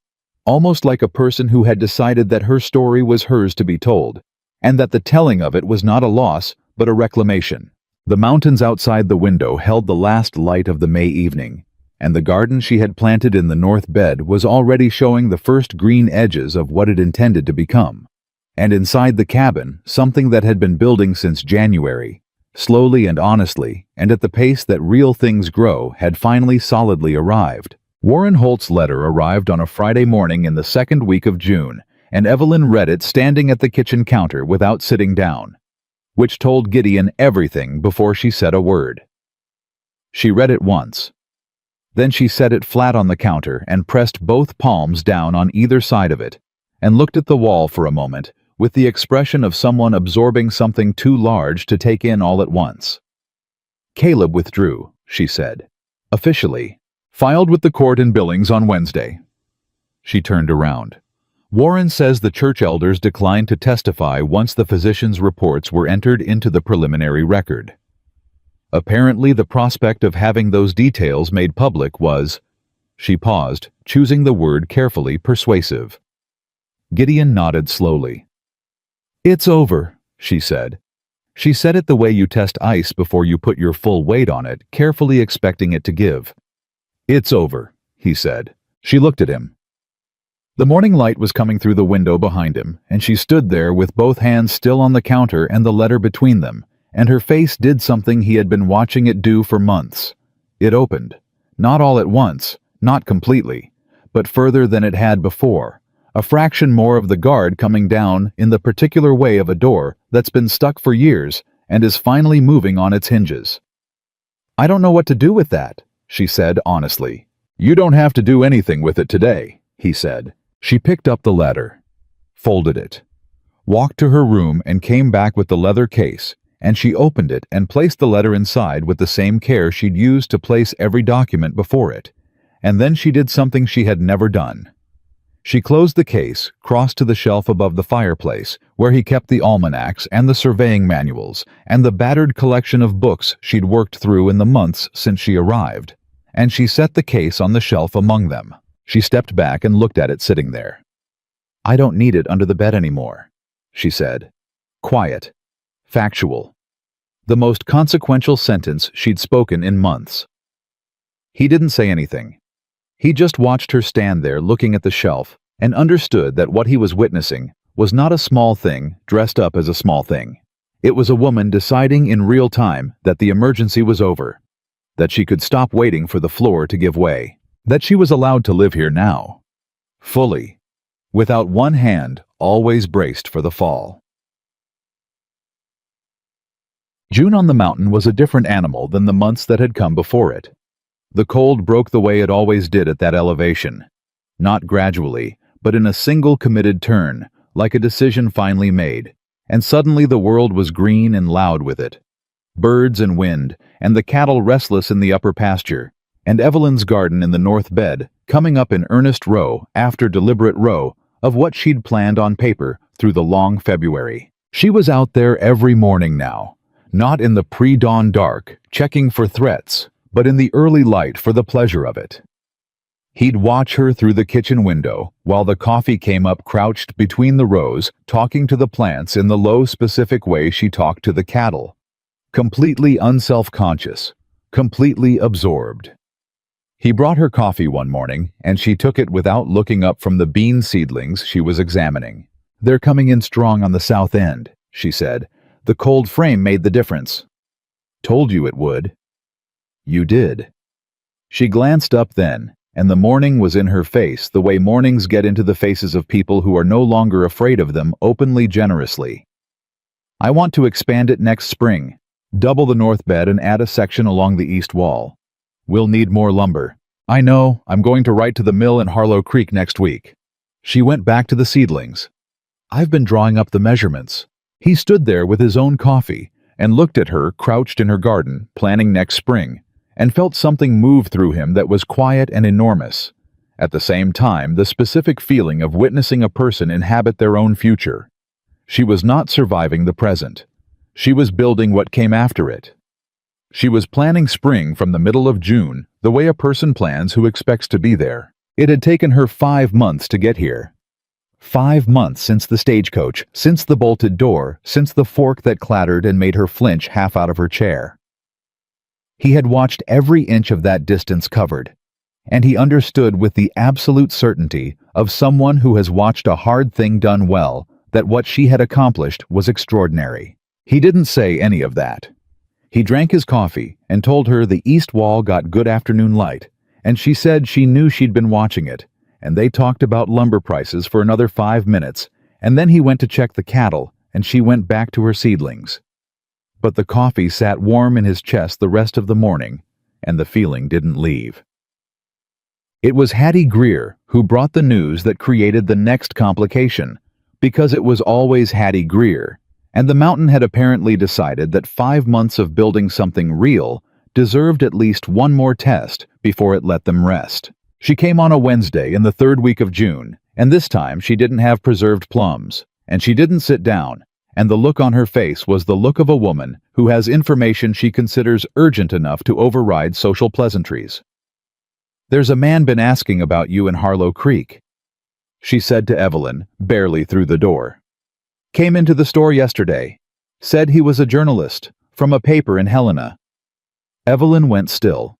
Almost like a person who had decided that her story was hers to be told, and that the telling of it was not a loss, but a reclamation. The mountains outside the window held the last light of the May evening, and the garden she had planted in the north bed was already showing the first green edges of what it intended to become. And inside the cabin, something that had been building since January, slowly and honestly, and at the pace that real things grow, had finally solidly arrived. Warren Holt's letter arrived on a Friday morning in the second week of June, and Evelyn read it standing at the kitchen counter without sitting down, which told Gideon everything before she said a word. She read it once. Then she set it flat on the counter and pressed both palms down on either side of it, and looked at the wall for a moment, with the expression of someone absorbing something too large to take in all at once. "Caleb withdrew," she said. "Officially. Filed with the court in Billings on Wednesday." She turned around. "Warren says the church elders declined to testify once the physician's reports were entered into the preliminary record. Apparently the prospect of having those details made public was—" She paused, choosing the word carefully, persuasive. Gideon nodded slowly. "It's over," she said. She said it the way you test ice before you put your full weight on it, carefully expecting it to give. "It's over," he said. She looked at him. The morning light was coming through the window behind him, and she stood there with both hands still on the counter and the letter between them, and her face did something he had been watching it do for months. It opened. Not all at once, not completely, but further than it had before. A fraction more of the guard coming down in the particular way of a door that's been stuck for years and is finally moving on its hinges. "I don't know what to do with that," she said honestly. "You don't have to do anything with it today," he said. She picked up the letter, folded it, walked to her room and came back with the leather case, and she opened it and placed the letter inside with the same care she'd used to place every document before it. And then she did something she had never done. She closed the case, crossed to the shelf above the fireplace, where he kept the almanacs and the surveying manuals, and the battered collection of books she'd worked through in the months since she arrived, and she set the case on the shelf among them. She stepped back and looked at it sitting there. "I don't need it under the bed anymore," she said. Quiet. Factual. The most consequential sentence she'd spoken in months. He didn't say anything. He just watched her stand there looking at the shelf and understood that what he was witnessing was not a small thing dressed up as a small thing. It was a woman deciding in real time that the emergency was over, that she could stop waiting for the floor to give way, that she was allowed to live here now, fully, without one hand always braced for the fall. June on the mountain was a different animal than the months that had come before it. The cold broke the way it always did at that elevation, not gradually, but in a single committed turn, like a decision finally made, and suddenly the world was green and loud with it. Birds and wind, and the cattle restless in the upper pasture, and Evelyn's garden in the north bed, coming up in earnest row after deliberate row of what she'd planned on paper through the long February. She was out there every morning now, not in the pre-dawn dark, checking for threats, but in the early light for the pleasure of it. He'd watch her through the kitchen window while the coffee came up crouched between the rows, talking to the plants in the low specific way she talked to the cattle. Completely unself-conscious, completely absorbed. He brought her coffee one morning, and she took it without looking up from the bean seedlings she was examining. "They're coming in strong on the south end," she said. "The cold frame made the difference." "Told you it would." "You did." She glanced up then, and the morning was in her face the way mornings get into the faces of people who are no longer afraid of them, openly generously. "I want to expand it next spring. Double the north bed and add a section along the east wall. We'll need more lumber. I know, I'm going to write to the mill in Harlow Creek next week." She went back to the seedlings. "I've been drawing up the measurements." He stood there with his own coffee and looked at her crouched in her garden, planning next spring, and felt something move through him that was quiet and enormous. At the same time, the specific feeling of witnessing a person inhabit their own future. She was not surviving the present. She was building what came after it. She was planning spring from the middle of June, the way a person plans who expects to be there. It had taken her 5 months to get here. 5 months since the stagecoach, since the bolted door, since the fork that clattered and made her flinch half out of her chair. He had watched every inch of that distance covered, and he understood with the absolute certainty of someone who has watched a hard thing done well that what she had accomplished was extraordinary. He didn't say any of that. He drank his coffee and told her the east wall got good afternoon light, and she said she knew she'd been watching it, and they talked about lumber prices for another 5 minutes, and then he went to check the cattle, and she went back to her seedlings. But the coffee sat warm in his chest the rest of the morning, and the feeling didn't leave. It was Hattie Greer who brought the news that created the next complication, because it was always Hattie Greer, and the mountain had apparently decided that 5 months of building something real deserved at least one more test before it let them rest. She came on a Wednesday in the 3rd week of June, and this time she didn't have preserved plums, and she didn't sit down, and the look on her face was the look of a woman who has information she considers urgent enough to override social pleasantries. "There's a man been asking about you in Harlow Creek," she said to Evelyn, barely through the door. "Came into the store yesterday. Said he was a journalist, from a paper in Helena." Evelyn went still.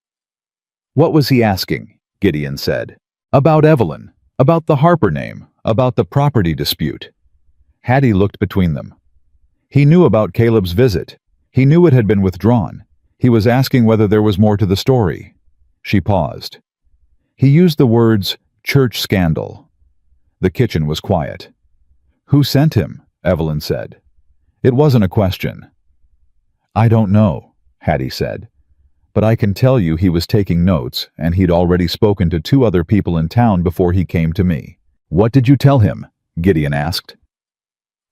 "What was he asking?" Gideon said. "About Evelyn, about the Harper name, about the property dispute." Hattie looked between them. He knew about Caleb's visit. He knew it had been withdrawn. He was asking whether there was more to the story. She paused. He used the words, church scandal. The kitchen was quiet. "Who sent him?" Evelyn said. It wasn't a question. "I don't know," Hattie said. "But I can tell you he was taking notes, and he'd already spoken to 2 other people in town before he came to me." "What did you tell him?" Gideon asked.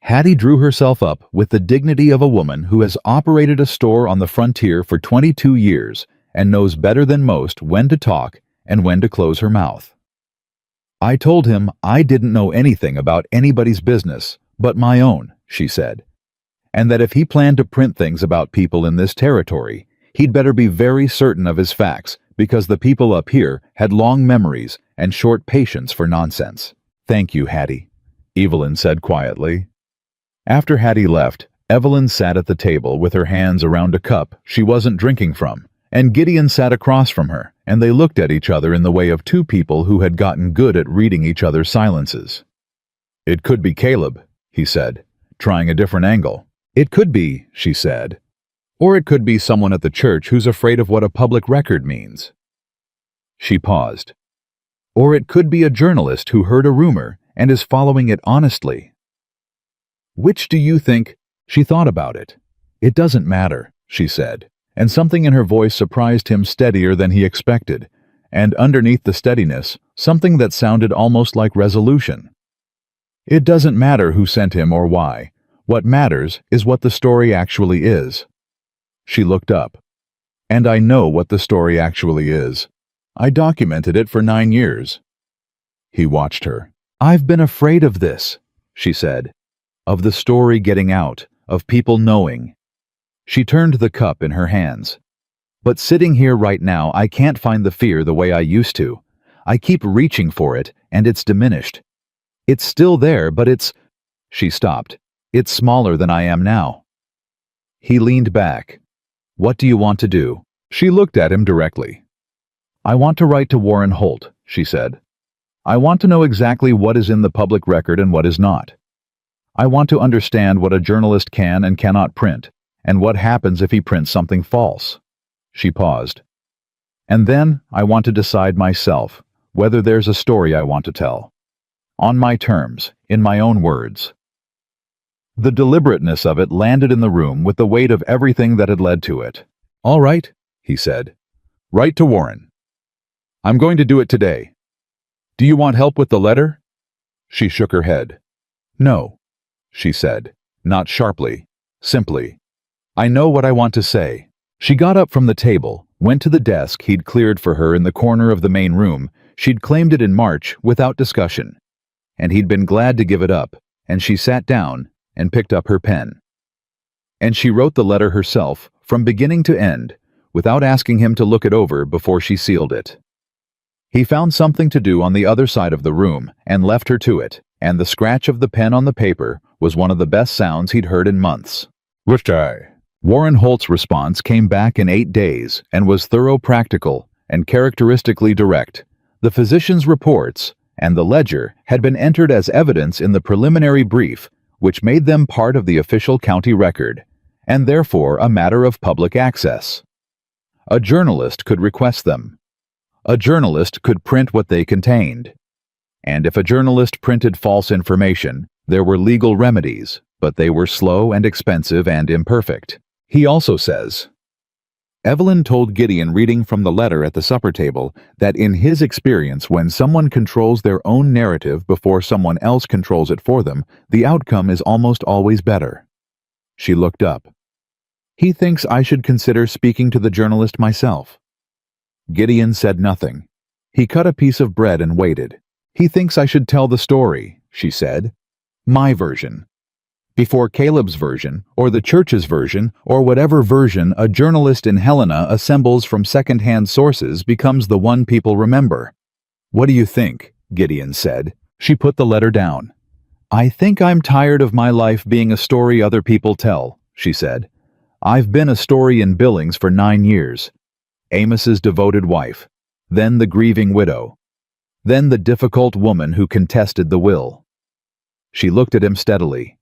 Hattie drew herself up with the dignity of a woman who has operated a store on the frontier for 22 years and knows better than most when to talk and when to close her mouth. "I told him I didn't know anything about anybody's business but my own," she said, "and that if he planned to print things about people in this territory, he'd better be very certain of his facts, because the people up here had long memories and short patience for nonsense." "Thank you, Hattie," Evelyn said quietly. After Hattie left, Evelyn sat at the table with her hands around a cup she wasn't drinking from, and Gideon sat across from her, and they looked at each other in the way of 2 people who had gotten good at reading each other's silences. "It could be Caleb," he said, trying a different angle. "It could be," she said. "Or it could be someone at the church who's afraid of what a public record means." She paused. "Or it could be a journalist who heard a rumor and is following it honestly." "Which do you think?" She thought about it. "It doesn't matter," she said, and something in her voice surprised him steadier than he expected, and underneath the steadiness, something that sounded almost like resolution. "It doesn't matter who sent him or why. What matters is what the story actually is." She looked up. "And I know what the story actually is. I documented it for 9 years." He watched her. "I've been afraid of this," she said. "Of the story getting out, of people knowing." She turned the cup in her hands. "But sitting here right now, I can't find the fear the way I used to. I keep reaching for it, and it's diminished. It's still there, but it's—" She stopped. "It's smaller than I am now." He leaned back. "What do you want to do?" She looked at him directly. "I want to write to Warren Holt," she said. "I want to know exactly what is in the public record and what is not. I want to understand what a journalist can and cannot print, and what happens if he prints something false." She paused. "And then I want to decide myself whether there's a story I want to tell. On my terms, in my own words." The deliberateness of it landed in the room with the weight of everything that had led to it. "All right," he said. "Write to Warren. I'm going to do it today. Do you want help with the letter?" She shook her head. "No," she said, not sharply, simply. "I know what I want to say." She got up from the table, went to the desk he'd cleared for her in the corner of the main room. She'd claimed it in March without discussion, and he'd been glad to give it up, and she sat down and picked up her pen. And she wrote the letter herself, from beginning to end, without asking him to look it over before she sealed it. He found something to do on the other side of the room and left her to it, and the scratch of the pen on the paper was one of the best sounds he'd heard in months. Warren Holt's response came back in 8 days and was thorough, practical, and characteristically direct. The physician's reports and the ledger had been entered as evidence in the preliminary brief, which made them part of the official county record, and therefore a matter of public access. A journalist could request them. A journalist could print what they contained. And if a journalist printed false information, there were legal remedies, but they were slow and expensive and imperfect. He also says, Evelyn told Gideon, reading from the letter at the supper table, that in his experience, when someone controls their own narrative before someone else controls it for them, the outcome is almost always better. She looked up. He thinks I should consider speaking to the journalist myself. Gideon said nothing. He cut a piece of bread and waited. He thinks I should tell the story, she said. My version. Before Caleb's version, or the church's version, or whatever version a journalist in Helena assembles from second-hand sources becomes the one people remember. What do you think? Gideon said. She put the letter down. I think I'm tired of my life being a story other people tell, she said. I've been a story in Billings for 9 years. Amos's devoted wife, then the grieving widow, then the difficult woman who contested the will. She looked at him steadily.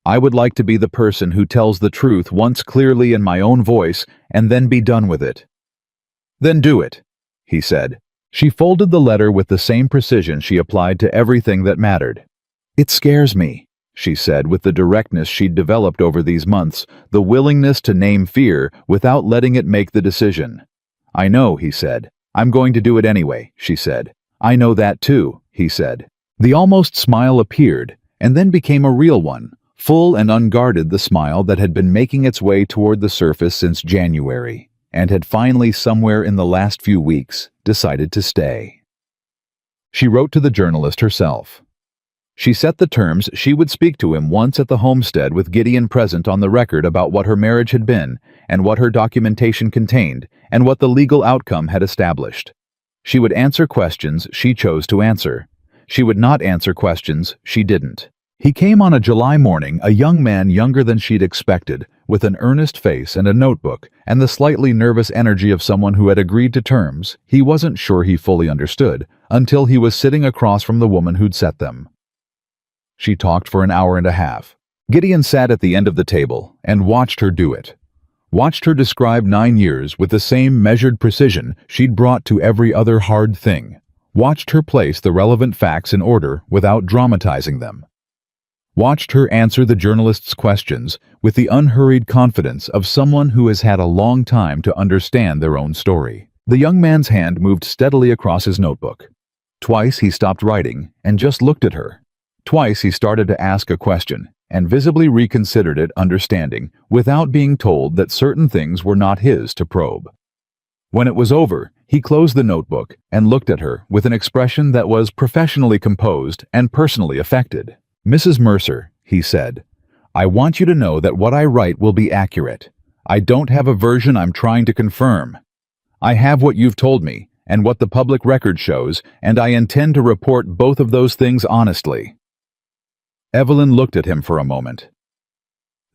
I would like to be the person who tells the truth once clearly in my own voice and then be done with it. Then do it, he said. She folded the letter with the same precision she applied to everything that mattered. It scares me, she said with the directness she'd developed over these months, the willingness to name fear without letting it make the decision. I know, he said. I'm going to do it anyway, she said. I know that too, he said. The almost smile appeared, and then became a real one. Full and unguarded, the smile that had been making its way toward the surface since January, and had finally, somewhere in the last few weeks, decided to stay. She wrote to the journalist herself. She set the terms she would speak to him once at the homestead with Gideon present on the record about what her marriage had been, and what her documentation contained, and what the legal outcome had established. She would answer questions she chose to answer. She would not answer questions she didn't. He came on a July morning, a young man younger than she'd expected, with an earnest face and a notebook, and the slightly nervous energy of someone who had agreed to terms he wasn't sure he fully understood, until he was sitting across from the woman who'd set them. She talked for an hour and a half. Gideon sat at the end of the table and watched her do it. Watched her describe 9 years with the same measured precision she'd brought to every other hard thing. Watched her place the relevant facts in order without dramatizing them. Watched her answer the journalist's questions with the unhurried confidence of someone who has had a long time to understand their own story. The young man's hand moved steadily across his notebook. Twice he stopped writing and just looked at her. Twice he started to ask a question and visibly reconsidered it, understanding, without being told that certain things were not his to probe. When it was over, he closed the notebook and looked at her with an expression that was professionally composed and personally affected. Mrs. Mercer, he said, I want you to know that what I write will be accurate. I don't have a version I'm trying to confirm. I have what you've told me and what the public record shows, and I intend to report both of those things honestly. Evelyn looked at him for a moment.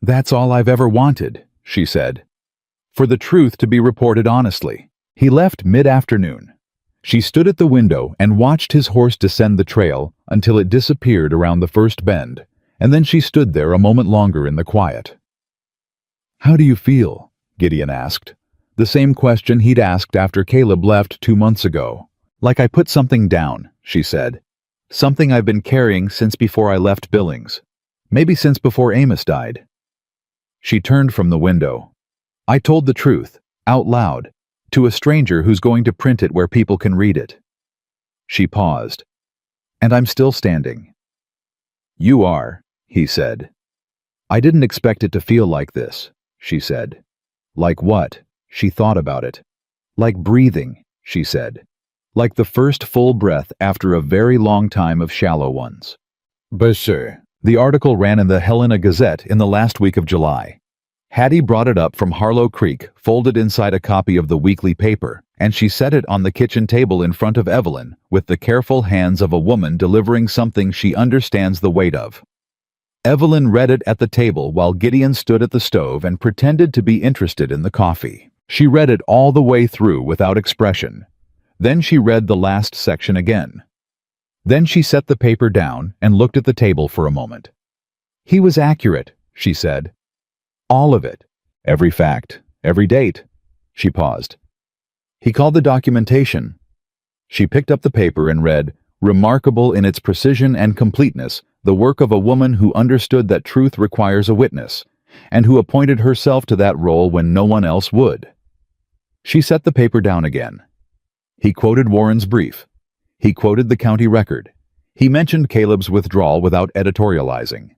That's all I've ever wanted, she said. For the truth to be reported honestly. He left mid-afternoon. She stood at the window and watched his horse descend the trail until it disappeared around the first bend, and then she stood there a moment longer in the quiet. How do you feel? Gideon asked. The same question he'd asked after Caleb left 2 months ago. Like I put something down, she said. Something I've been carrying since before I left Billings. Maybe since before Amos died. She turned from the window. I told the truth, out loud, to a stranger who's going to print it where people can read it. She paused. And I'm still standing. You are, he said. I didn't expect it to feel like this, she said. Like what? She thought about it. Like breathing, she said. Like the first full breath after a very long time of shallow ones. But sure. The article ran in the Helena Gazette in the last week of July. Hattie brought it up from Harlow Creek, folded inside a copy of the weekly paper, and she set it on the kitchen table in front of Evelyn, with the careful hands of a woman delivering something she understands the weight of. Evelyn read it at the table while Gideon stood at the stove and pretended to be interested in the coffee. She read it all the way through without expression. Then she read the last section again. Then she set the paper down and looked at the table for a moment. He was accurate, she said. All of it. Every fact. Every date. She paused. He called the documentation. She picked up the paper and read, "Remarkable in its precision and completeness, the work of a woman who understood that truth requires a witness, and who appointed herself to that role when no one else would." She set the paper down again. He quoted Warren's brief. He quoted the county record. He mentioned Caleb's withdrawal without editorializing.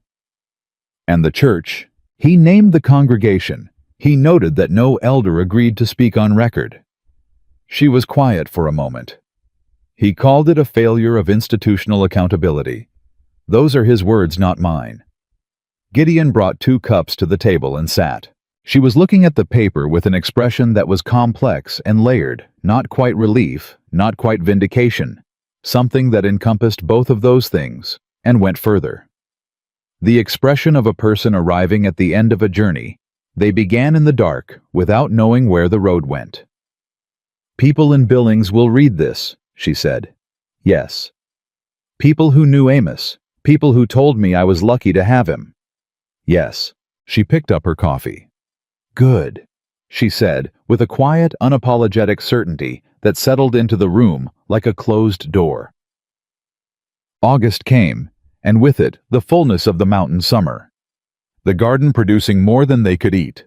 And the church. He named the congregation. He noted that no elder agreed to speak on record. She was quiet for a moment. He called it a failure of institutional accountability. Those are his words, not mine. Gideon brought 2 cups to the table and sat. She was looking at the paper with an expression that was complex and layered, not quite relief, not quite vindication, something that encompassed both of those things, and went further. The expression of a person arriving at the end of a journey. They began in the dark, without knowing where the road went. "People in Billings will read this," she said. "Yes. People who knew Amos, people who told me I was lucky to have him." "Yes." She picked up her coffee. "Good," she said, with a quiet, unapologetic certainty that settled into the room like a closed door. August came, and with it the fullness of the mountain summer. The garden producing more than they could eat.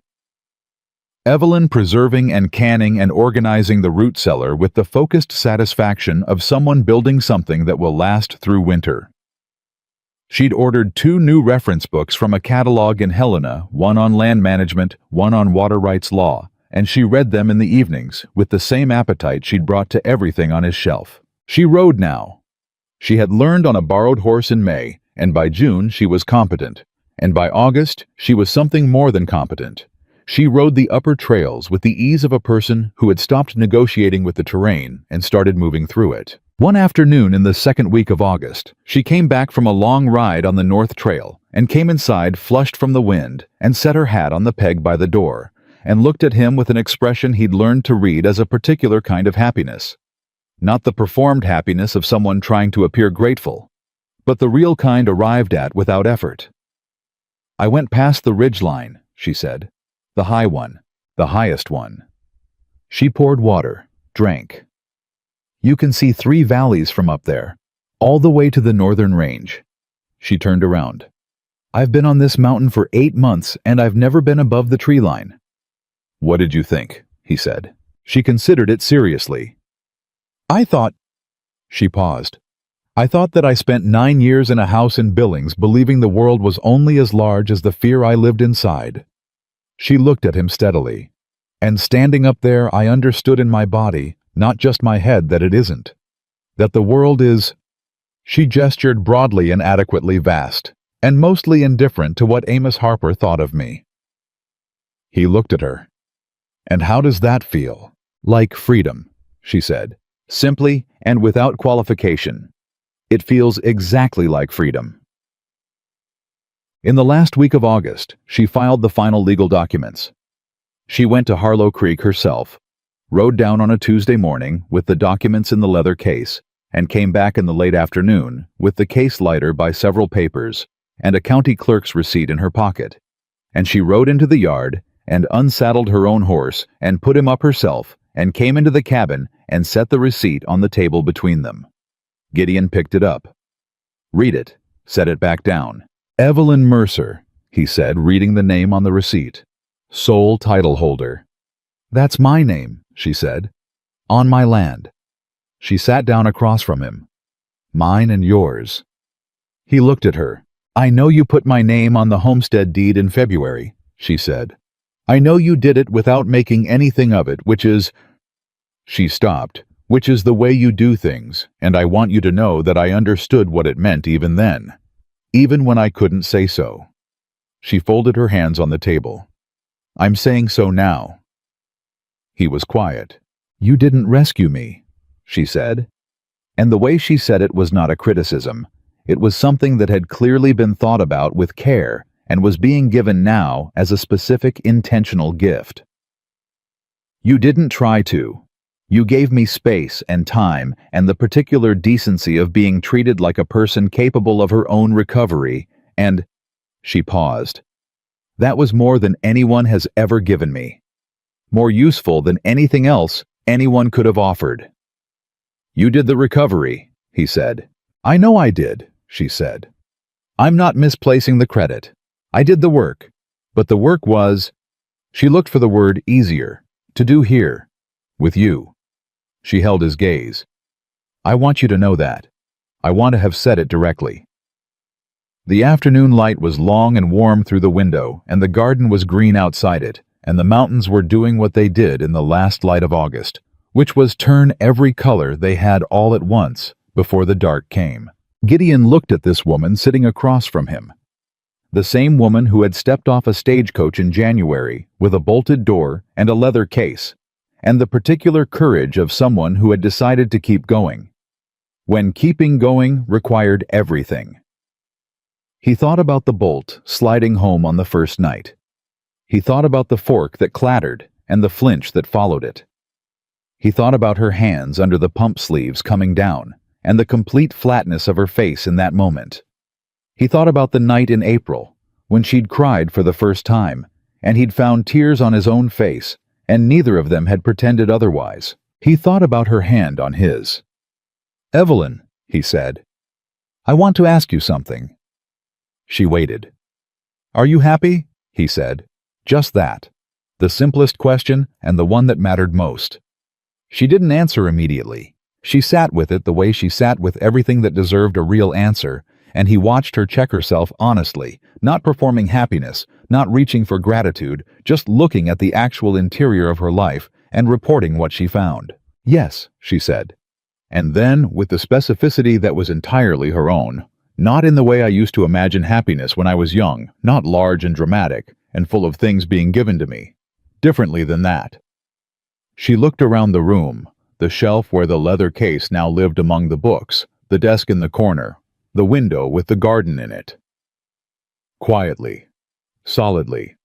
Evelyn preserving and canning and organizing the root cellar with the focused satisfaction of someone building something that will last through winter. She'd ordered 2 new reference books from a catalog in Helena, one on land management, one on water rights law, and she read them in the evenings with the same appetite she'd brought to everything on his shelf. She rode now. She had learned on a borrowed horse in May, and by June she was competent, and by August she was something more than competent. She rode the upper trails with the ease of a person who had stopped negotiating with the terrain and started moving through it. One afternoon in the second week of August, she came back from a long ride on the North Trail and came inside flushed from the wind and set her hat on the peg by the door and looked at him with an expression he'd learned to read as a particular kind of happiness. Not the performed happiness of someone trying to appear grateful, but the real kind arrived at without effort. "I went past the ridge line," she said. "The high one, the highest one." She poured water, drank. "You can see 3 valleys from up there, all the way to the northern range." She turned around. "I've been on this mountain for 8 months, and I've never been above the tree line." "What did you think?" he said. She considered it seriously. "I thought—" She paused. "I thought that I spent 9 years in a house in Billings believing the world was only as large as the fear I lived inside." She looked at him steadily. "And standing up there, I understood in my body, not just my head, that it isn't. That the world is—" She gestured broadly and adequately vast, and mostly indifferent to what Amos Harper thought of me. He looked at her. "And how does that feel?" "Like freedom," she said, simply and without qualification. "It feels exactly like freedom." In the last week of August, she filed the final legal documents. She went to Harlow Creek herself, rode down on a Tuesday morning with the documents in the leather case, and came back in the late afternoon with the case lighter by several papers and a county clerk's receipt in her pocket. And she rode into the yard and unsaddled her own horse and put him up herself and came into the cabin and set the receipt on the table between them. Gideon picked it up. "Read it," set it back down. "Evelyn Mercer," he said, reading the name on the receipt. "Sole title holder." "That's my name," she said. "On my land." She sat down across from him. "Mine and yours." He looked at her. "I know you put my name on the homestead deed in February," she said. "I know you did it without making anything of it, which is—" She stopped. "Which is the way you do things, and I want you to know that I understood what it meant even then. Even when I couldn't say so." She folded her hands on the table. "I'm saying so now." He was quiet. "You didn't rescue me," she said. And the way she said it was not a criticism. It was something that had clearly been thought about with care and was being given now as a specific intentional gift. "You didn't try to. You gave me space and time and the particular decency of being treated like a person capable of her own recovery, and—" She paused. That was more than anyone has ever given me. More useful than anything else anyone could have offered. You did the recovery, he said. I know I did, she said. I'm not misplacing the credit. I did the work. But the work was, she looked for the word easier, to do here, with you. She held his gaze. I want you to know that. I want to have said it directly. The afternoon light was long and warm through the window, and the garden was green outside it, and the mountains were doing what they did in the last light of August, which was turn every color they had all at once before the dark came. Gideon looked at this woman sitting across from him. The same woman who had stepped off a stagecoach in January with a bolted door and a leather case, and the particular courage of someone who had decided to keep going, when keeping going required everything. He thought about the bolt sliding home on the first night. He thought about the fork that clattered and the flinch that followed it. He thought about her hands under the pump sleeves coming down, and the complete flatness of her face in that moment. He thought about the night in April, when she'd cried for the first time, and he'd found tears on his own face, and neither of them had pretended otherwise. He thought about her hand on his. Evelyn, he said, I want to ask you something. She waited. Are you happy? He said. Just that. The simplest question and the one that mattered most. She didn't answer immediately. She sat with it the way she sat with everything that deserved a real answer, and he watched her check herself honestly, not performing happiness, not reaching for gratitude, just looking at the actual interior of her life and reporting what she found. Yes, she said. And then, with the specificity that was entirely her own, not in the way I used to imagine happiness when I was young, not large and dramatic, and full of things being given to me. Differently than that. She looked around the room, the shelf where the leather case now lived among the books, the desk in the corner, the window with the garden in it. Quietly, solidly,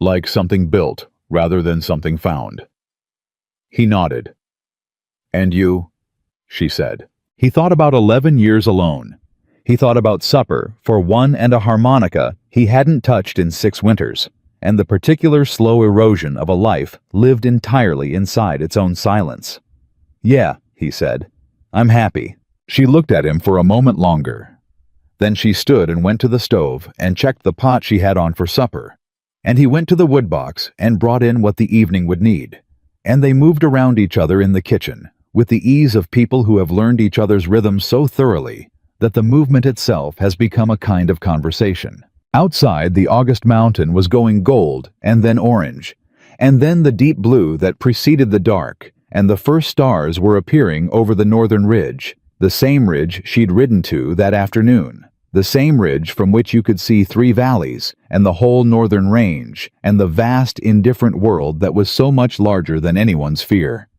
like something built rather than something found. He nodded. And you? She said. He thought about 11 years alone. He thought about supper for one and a harmonica he hadn't touched in 6 winters, and the particular slow erosion of a life lived entirely inside its own silence. Yeah, he said. I'm happy. She looked at him for a moment longer. Then she stood and went to the stove and checked the pot she had on for supper. And he went to the woodbox and brought in what the evening would need. And they moved around each other in the kitchen, with the ease of people who have learned each other's rhythm so thoroughly that the movement itself has become a kind of conversation. Outside, the August mountain was going gold and then orange, and then the deep blue that preceded the dark, and the first stars were appearing over the northern ridge, the same ridge she'd ridden to that afternoon, the same ridge from which you could see 3 valleys and the whole northern range and the vast, indifferent world that was so much larger than anyone's fear.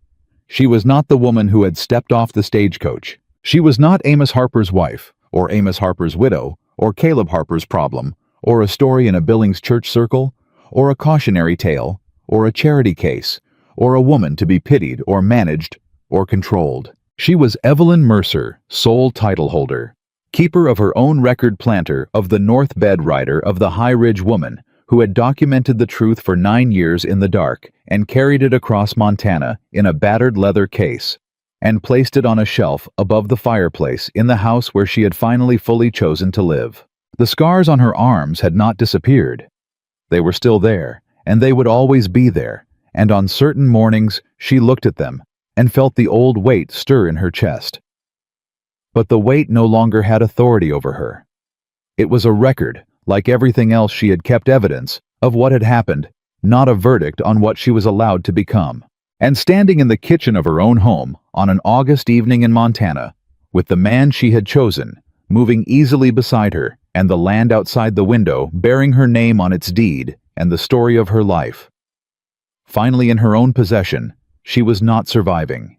She was not the woman who had stepped off the stagecoach. She was not Amos Harper's wife, or Amos Harper's widow, or Caleb Harper's problem, or a story in a Billings church circle, or a cautionary tale, or a charity case, or a woman to be pitied or managed or controlled. She was Evelyn Mercer, sole title holder, keeper of her own record planter of the North Bed writer of the High Ridge Woman, who had documented the truth for 9 years in the dark and carried it across Montana in a battered leather case, and placed it on a shelf above the fireplace in the house where she had finally fully chosen to live. The scars on her arms had not disappeared. They were still there, and they would always be there, and on certain mornings she looked at them and felt the old weight stir in her chest. But the weight no longer had authority over her. It was a record, like everything else she had kept evidence of what had happened, not a verdict on what she was allowed to become. And standing in the kitchen of her own home on an August evening in Montana, with the man she had chosen moving easily beside her and the land outside the window bearing her name on its deed and the story of her life, finally in her own possession, she was not surviving.